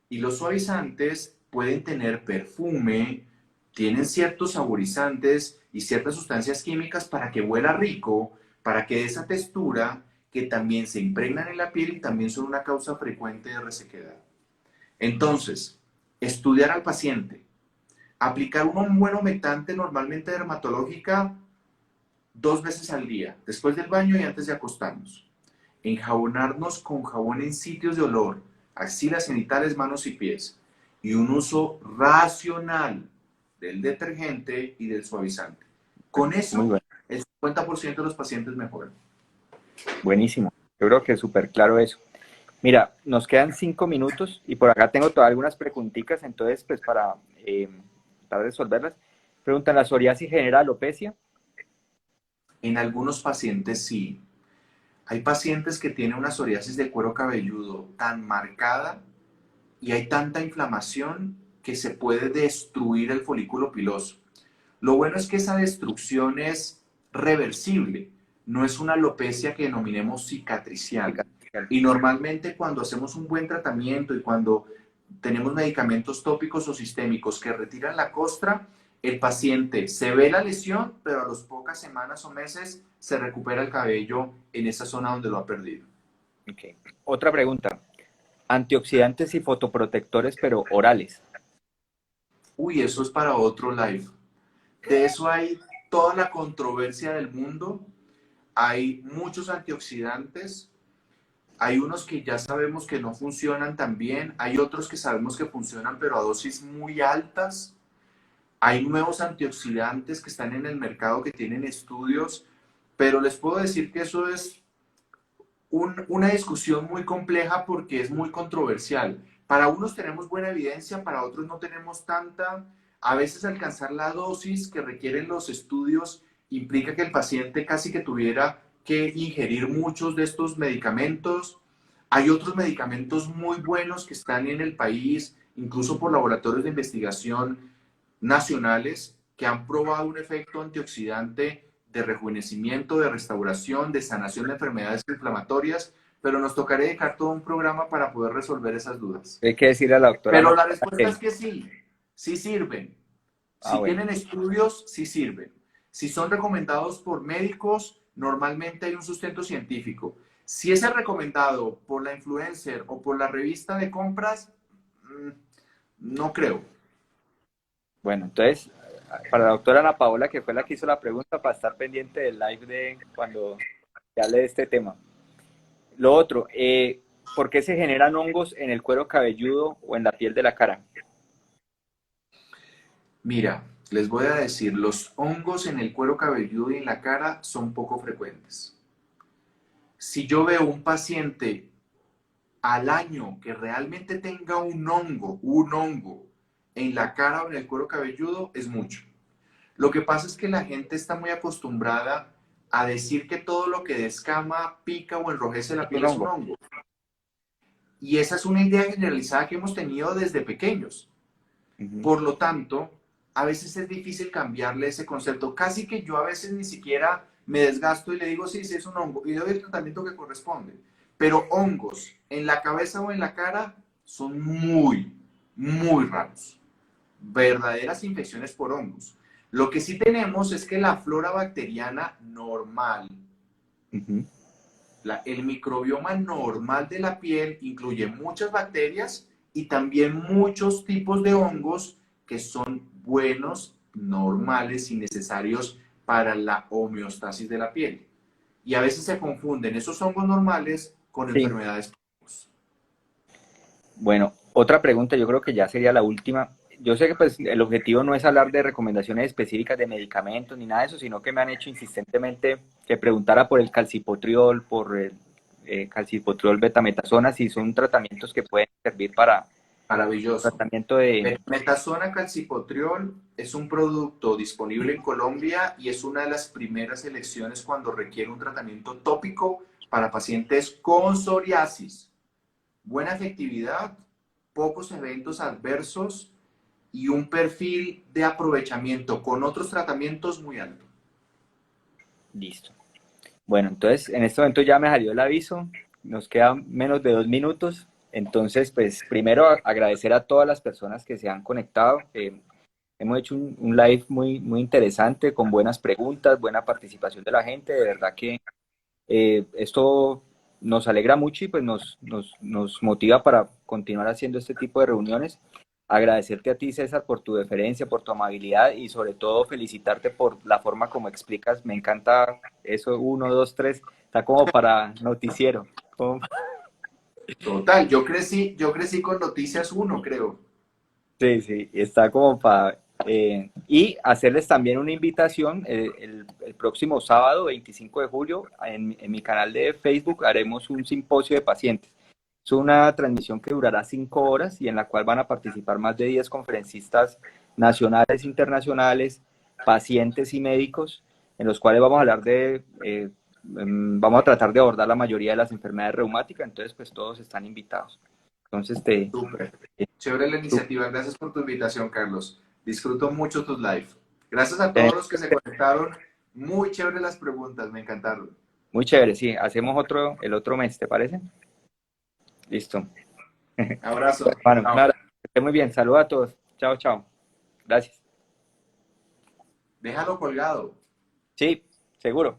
Y los suavizantes pueden tener perfume, tienen ciertos saborizantes y ciertas sustancias químicas para que huela rico, para que dé esa textura, que también se impregnan en la piel y también son una causa frecuente de resequedad. Entonces, estudiar al paciente, aplicar un buen humectante normalmente dermatológica 2 veces al día, después del baño y antes de acostarnos. Enjabonarnos con jabón en sitios de olor, axilas, genitales, manos y pies. Y un uso racional del detergente y del suavizante. Con Muy eso, bueno. el 50% de los pacientes mejoran. Buenísimo. Yo creo que es súper claro eso. Mira, nos quedan 5 minutos y por acá tengo todas algunas preguntitas, entonces, pues para resolverlas. Preguntan, ¿la psoriasis genera alopecia? En algunos pacientes sí. Hay pacientes que tienen una psoriasis de cuero cabelludo tan marcada y hay tanta inflamación que se puede destruir el folículo piloso. Lo bueno es que esa destrucción es reversible, no es una alopecia que denominemos cicatricial. Y normalmente cuando hacemos un buen tratamiento y cuando tenemos medicamentos tópicos o sistémicos que retiran la costra, el paciente se ve la lesión, pero a las pocas semanas o meses se recupera el cabello en esa zona donde lo ha perdido. Okay. Otra pregunta. Antioxidantes y fotoprotectores, pero orales. Uy, eso es para otro live. De eso hay toda la controversia del mundo. Hay muchos antioxidantes. Hay unos que ya sabemos que no funcionan tan bien. Hay otros que sabemos que funcionan, pero a dosis muy altas. Hay nuevos antioxidantes que están en el mercado que tienen estudios, pero les puedo decir que eso es una discusión muy compleja porque es muy controversial. Para unos tenemos buena evidencia, para otros no tenemos tanta. A veces alcanzar la dosis que requieren los estudios implica que el paciente casi que tuviera que ingerir muchos de estos medicamentos. Hay otros medicamentos muy buenos que están en el país, incluso por laboratorios de investigación nacionales, que han probado un efecto antioxidante de rejuvenecimiento, de restauración, de sanación de enfermedades inflamatorias, pero nos tocaría dedicar todo un programa para poder resolver esas dudas. Hay que decirle a la doctora Pero Ana la Paola respuesta que... es que sí, sí sirven. Ah, Si bueno. tienen estudios, sí sirven. Si son recomendados por médicos, normalmente hay un sustento científico. Si es el recomendado por la influencer o por la revista de compras, no creo. Bueno, entonces, para la doctora Ana Paola, que fue la que hizo la pregunta, para estar pendiente del live de cuando se hable de este tema. Lo otro, ¿por qué se generan hongos en el cuero cabelludo o en la piel de la cara? Mira, les voy a decir, los hongos en el cuero cabelludo y en la cara son poco frecuentes. Si yo veo un paciente al año que realmente tenga un hongo en la cara o en el cuero cabelludo, es mucho. Lo que pasa es que la gente está muy acostumbrada a decir que todo lo que descama, pica o enrojece la Es un piel es un hongo. hongo. Y esa es una idea generalizada que hemos tenido desde pequeños. Ujú. Por lo tanto, a veces es difícil cambiarle ese concepto. Casi que yo a veces ni siquiera me desgasto y le digo, sí, sí, es un hongo, y doy el tratamiento que corresponde. Pero hongos en la cabeza o en la cara son muy, muy raros. Verdaderas infecciones por hongos. Lo que sí tenemos es que la flora bacteriana normal, Ujú. el microbioma normal de la piel incluye muchas bacterias y también muchos tipos de hongos que son buenos, normales y necesarios para la homeostasis de la piel. Y a veces se confunden esos hongos normales con Sí. enfermedades. Bueno, otra pregunta, yo creo que ya sería la última. Yo sé que pues el objetivo no es hablar de recomendaciones específicas de medicamentos ni nada de eso, sino que me han hecho insistentemente que preguntara por el calcipotriol, por el calcipotriol betametasona, si son tratamientos que pueden servir para Maravilloso. tratamiento de... Metasona calcipotriol es un producto disponible en Colombia y es una de las primeras elecciones cuando requiere un tratamiento tópico para pacientes con psoriasis. Buena efectividad, pocos eventos adversos y un perfil de aprovechamiento con otros tratamientos muy alto. Listo. Bueno, entonces en este momento ya me salió el aviso, nos quedan menos de 2 minutos, entonces pues primero agradecer a todas las personas que se han conectado. Hemos hecho un live muy, muy interesante con buenas preguntas, buena participación de la gente, de verdad que esto nos alegra mucho y pues nos motiva para continuar haciendo este tipo de reuniones. Agradecerte a ti, César, por tu deferencia, por tu amabilidad y sobre todo felicitarte por la forma como explicas. Me encanta eso, uno, dos, tres, está como para noticiero. Como... Total, yo crecí con Noticias uno, creo. Sí, sí, está como para... y hacerles también una invitación, el próximo sábado, 25 de julio, en mi canal de Facebook haremos un simposio de pacientes. Es una transmisión que durará 5 horas y en la cual van a participar más de 10 conferencistas nacionales, internacionales, pacientes y médicos, en los cuales vamos a hablar vamos a tratar de abordar la mayoría de las enfermedades reumáticas, entonces pues todos están invitados. Entonces Súper. Chévere la iniciativa. Gracias por tu invitación, Carlos. Disfruto mucho tus live. Gracias a todos los que se conectaron. Muy chévere las preguntas, me encantaron. muy chévere, sí, hacemos el otro mes, ¿te parece? Listo. Abrazo. Bueno, un Chao. abrazo, que esté muy bien, saludos a todos. Chao, chao. Gracias. Déjalo colgado. Sí, seguro.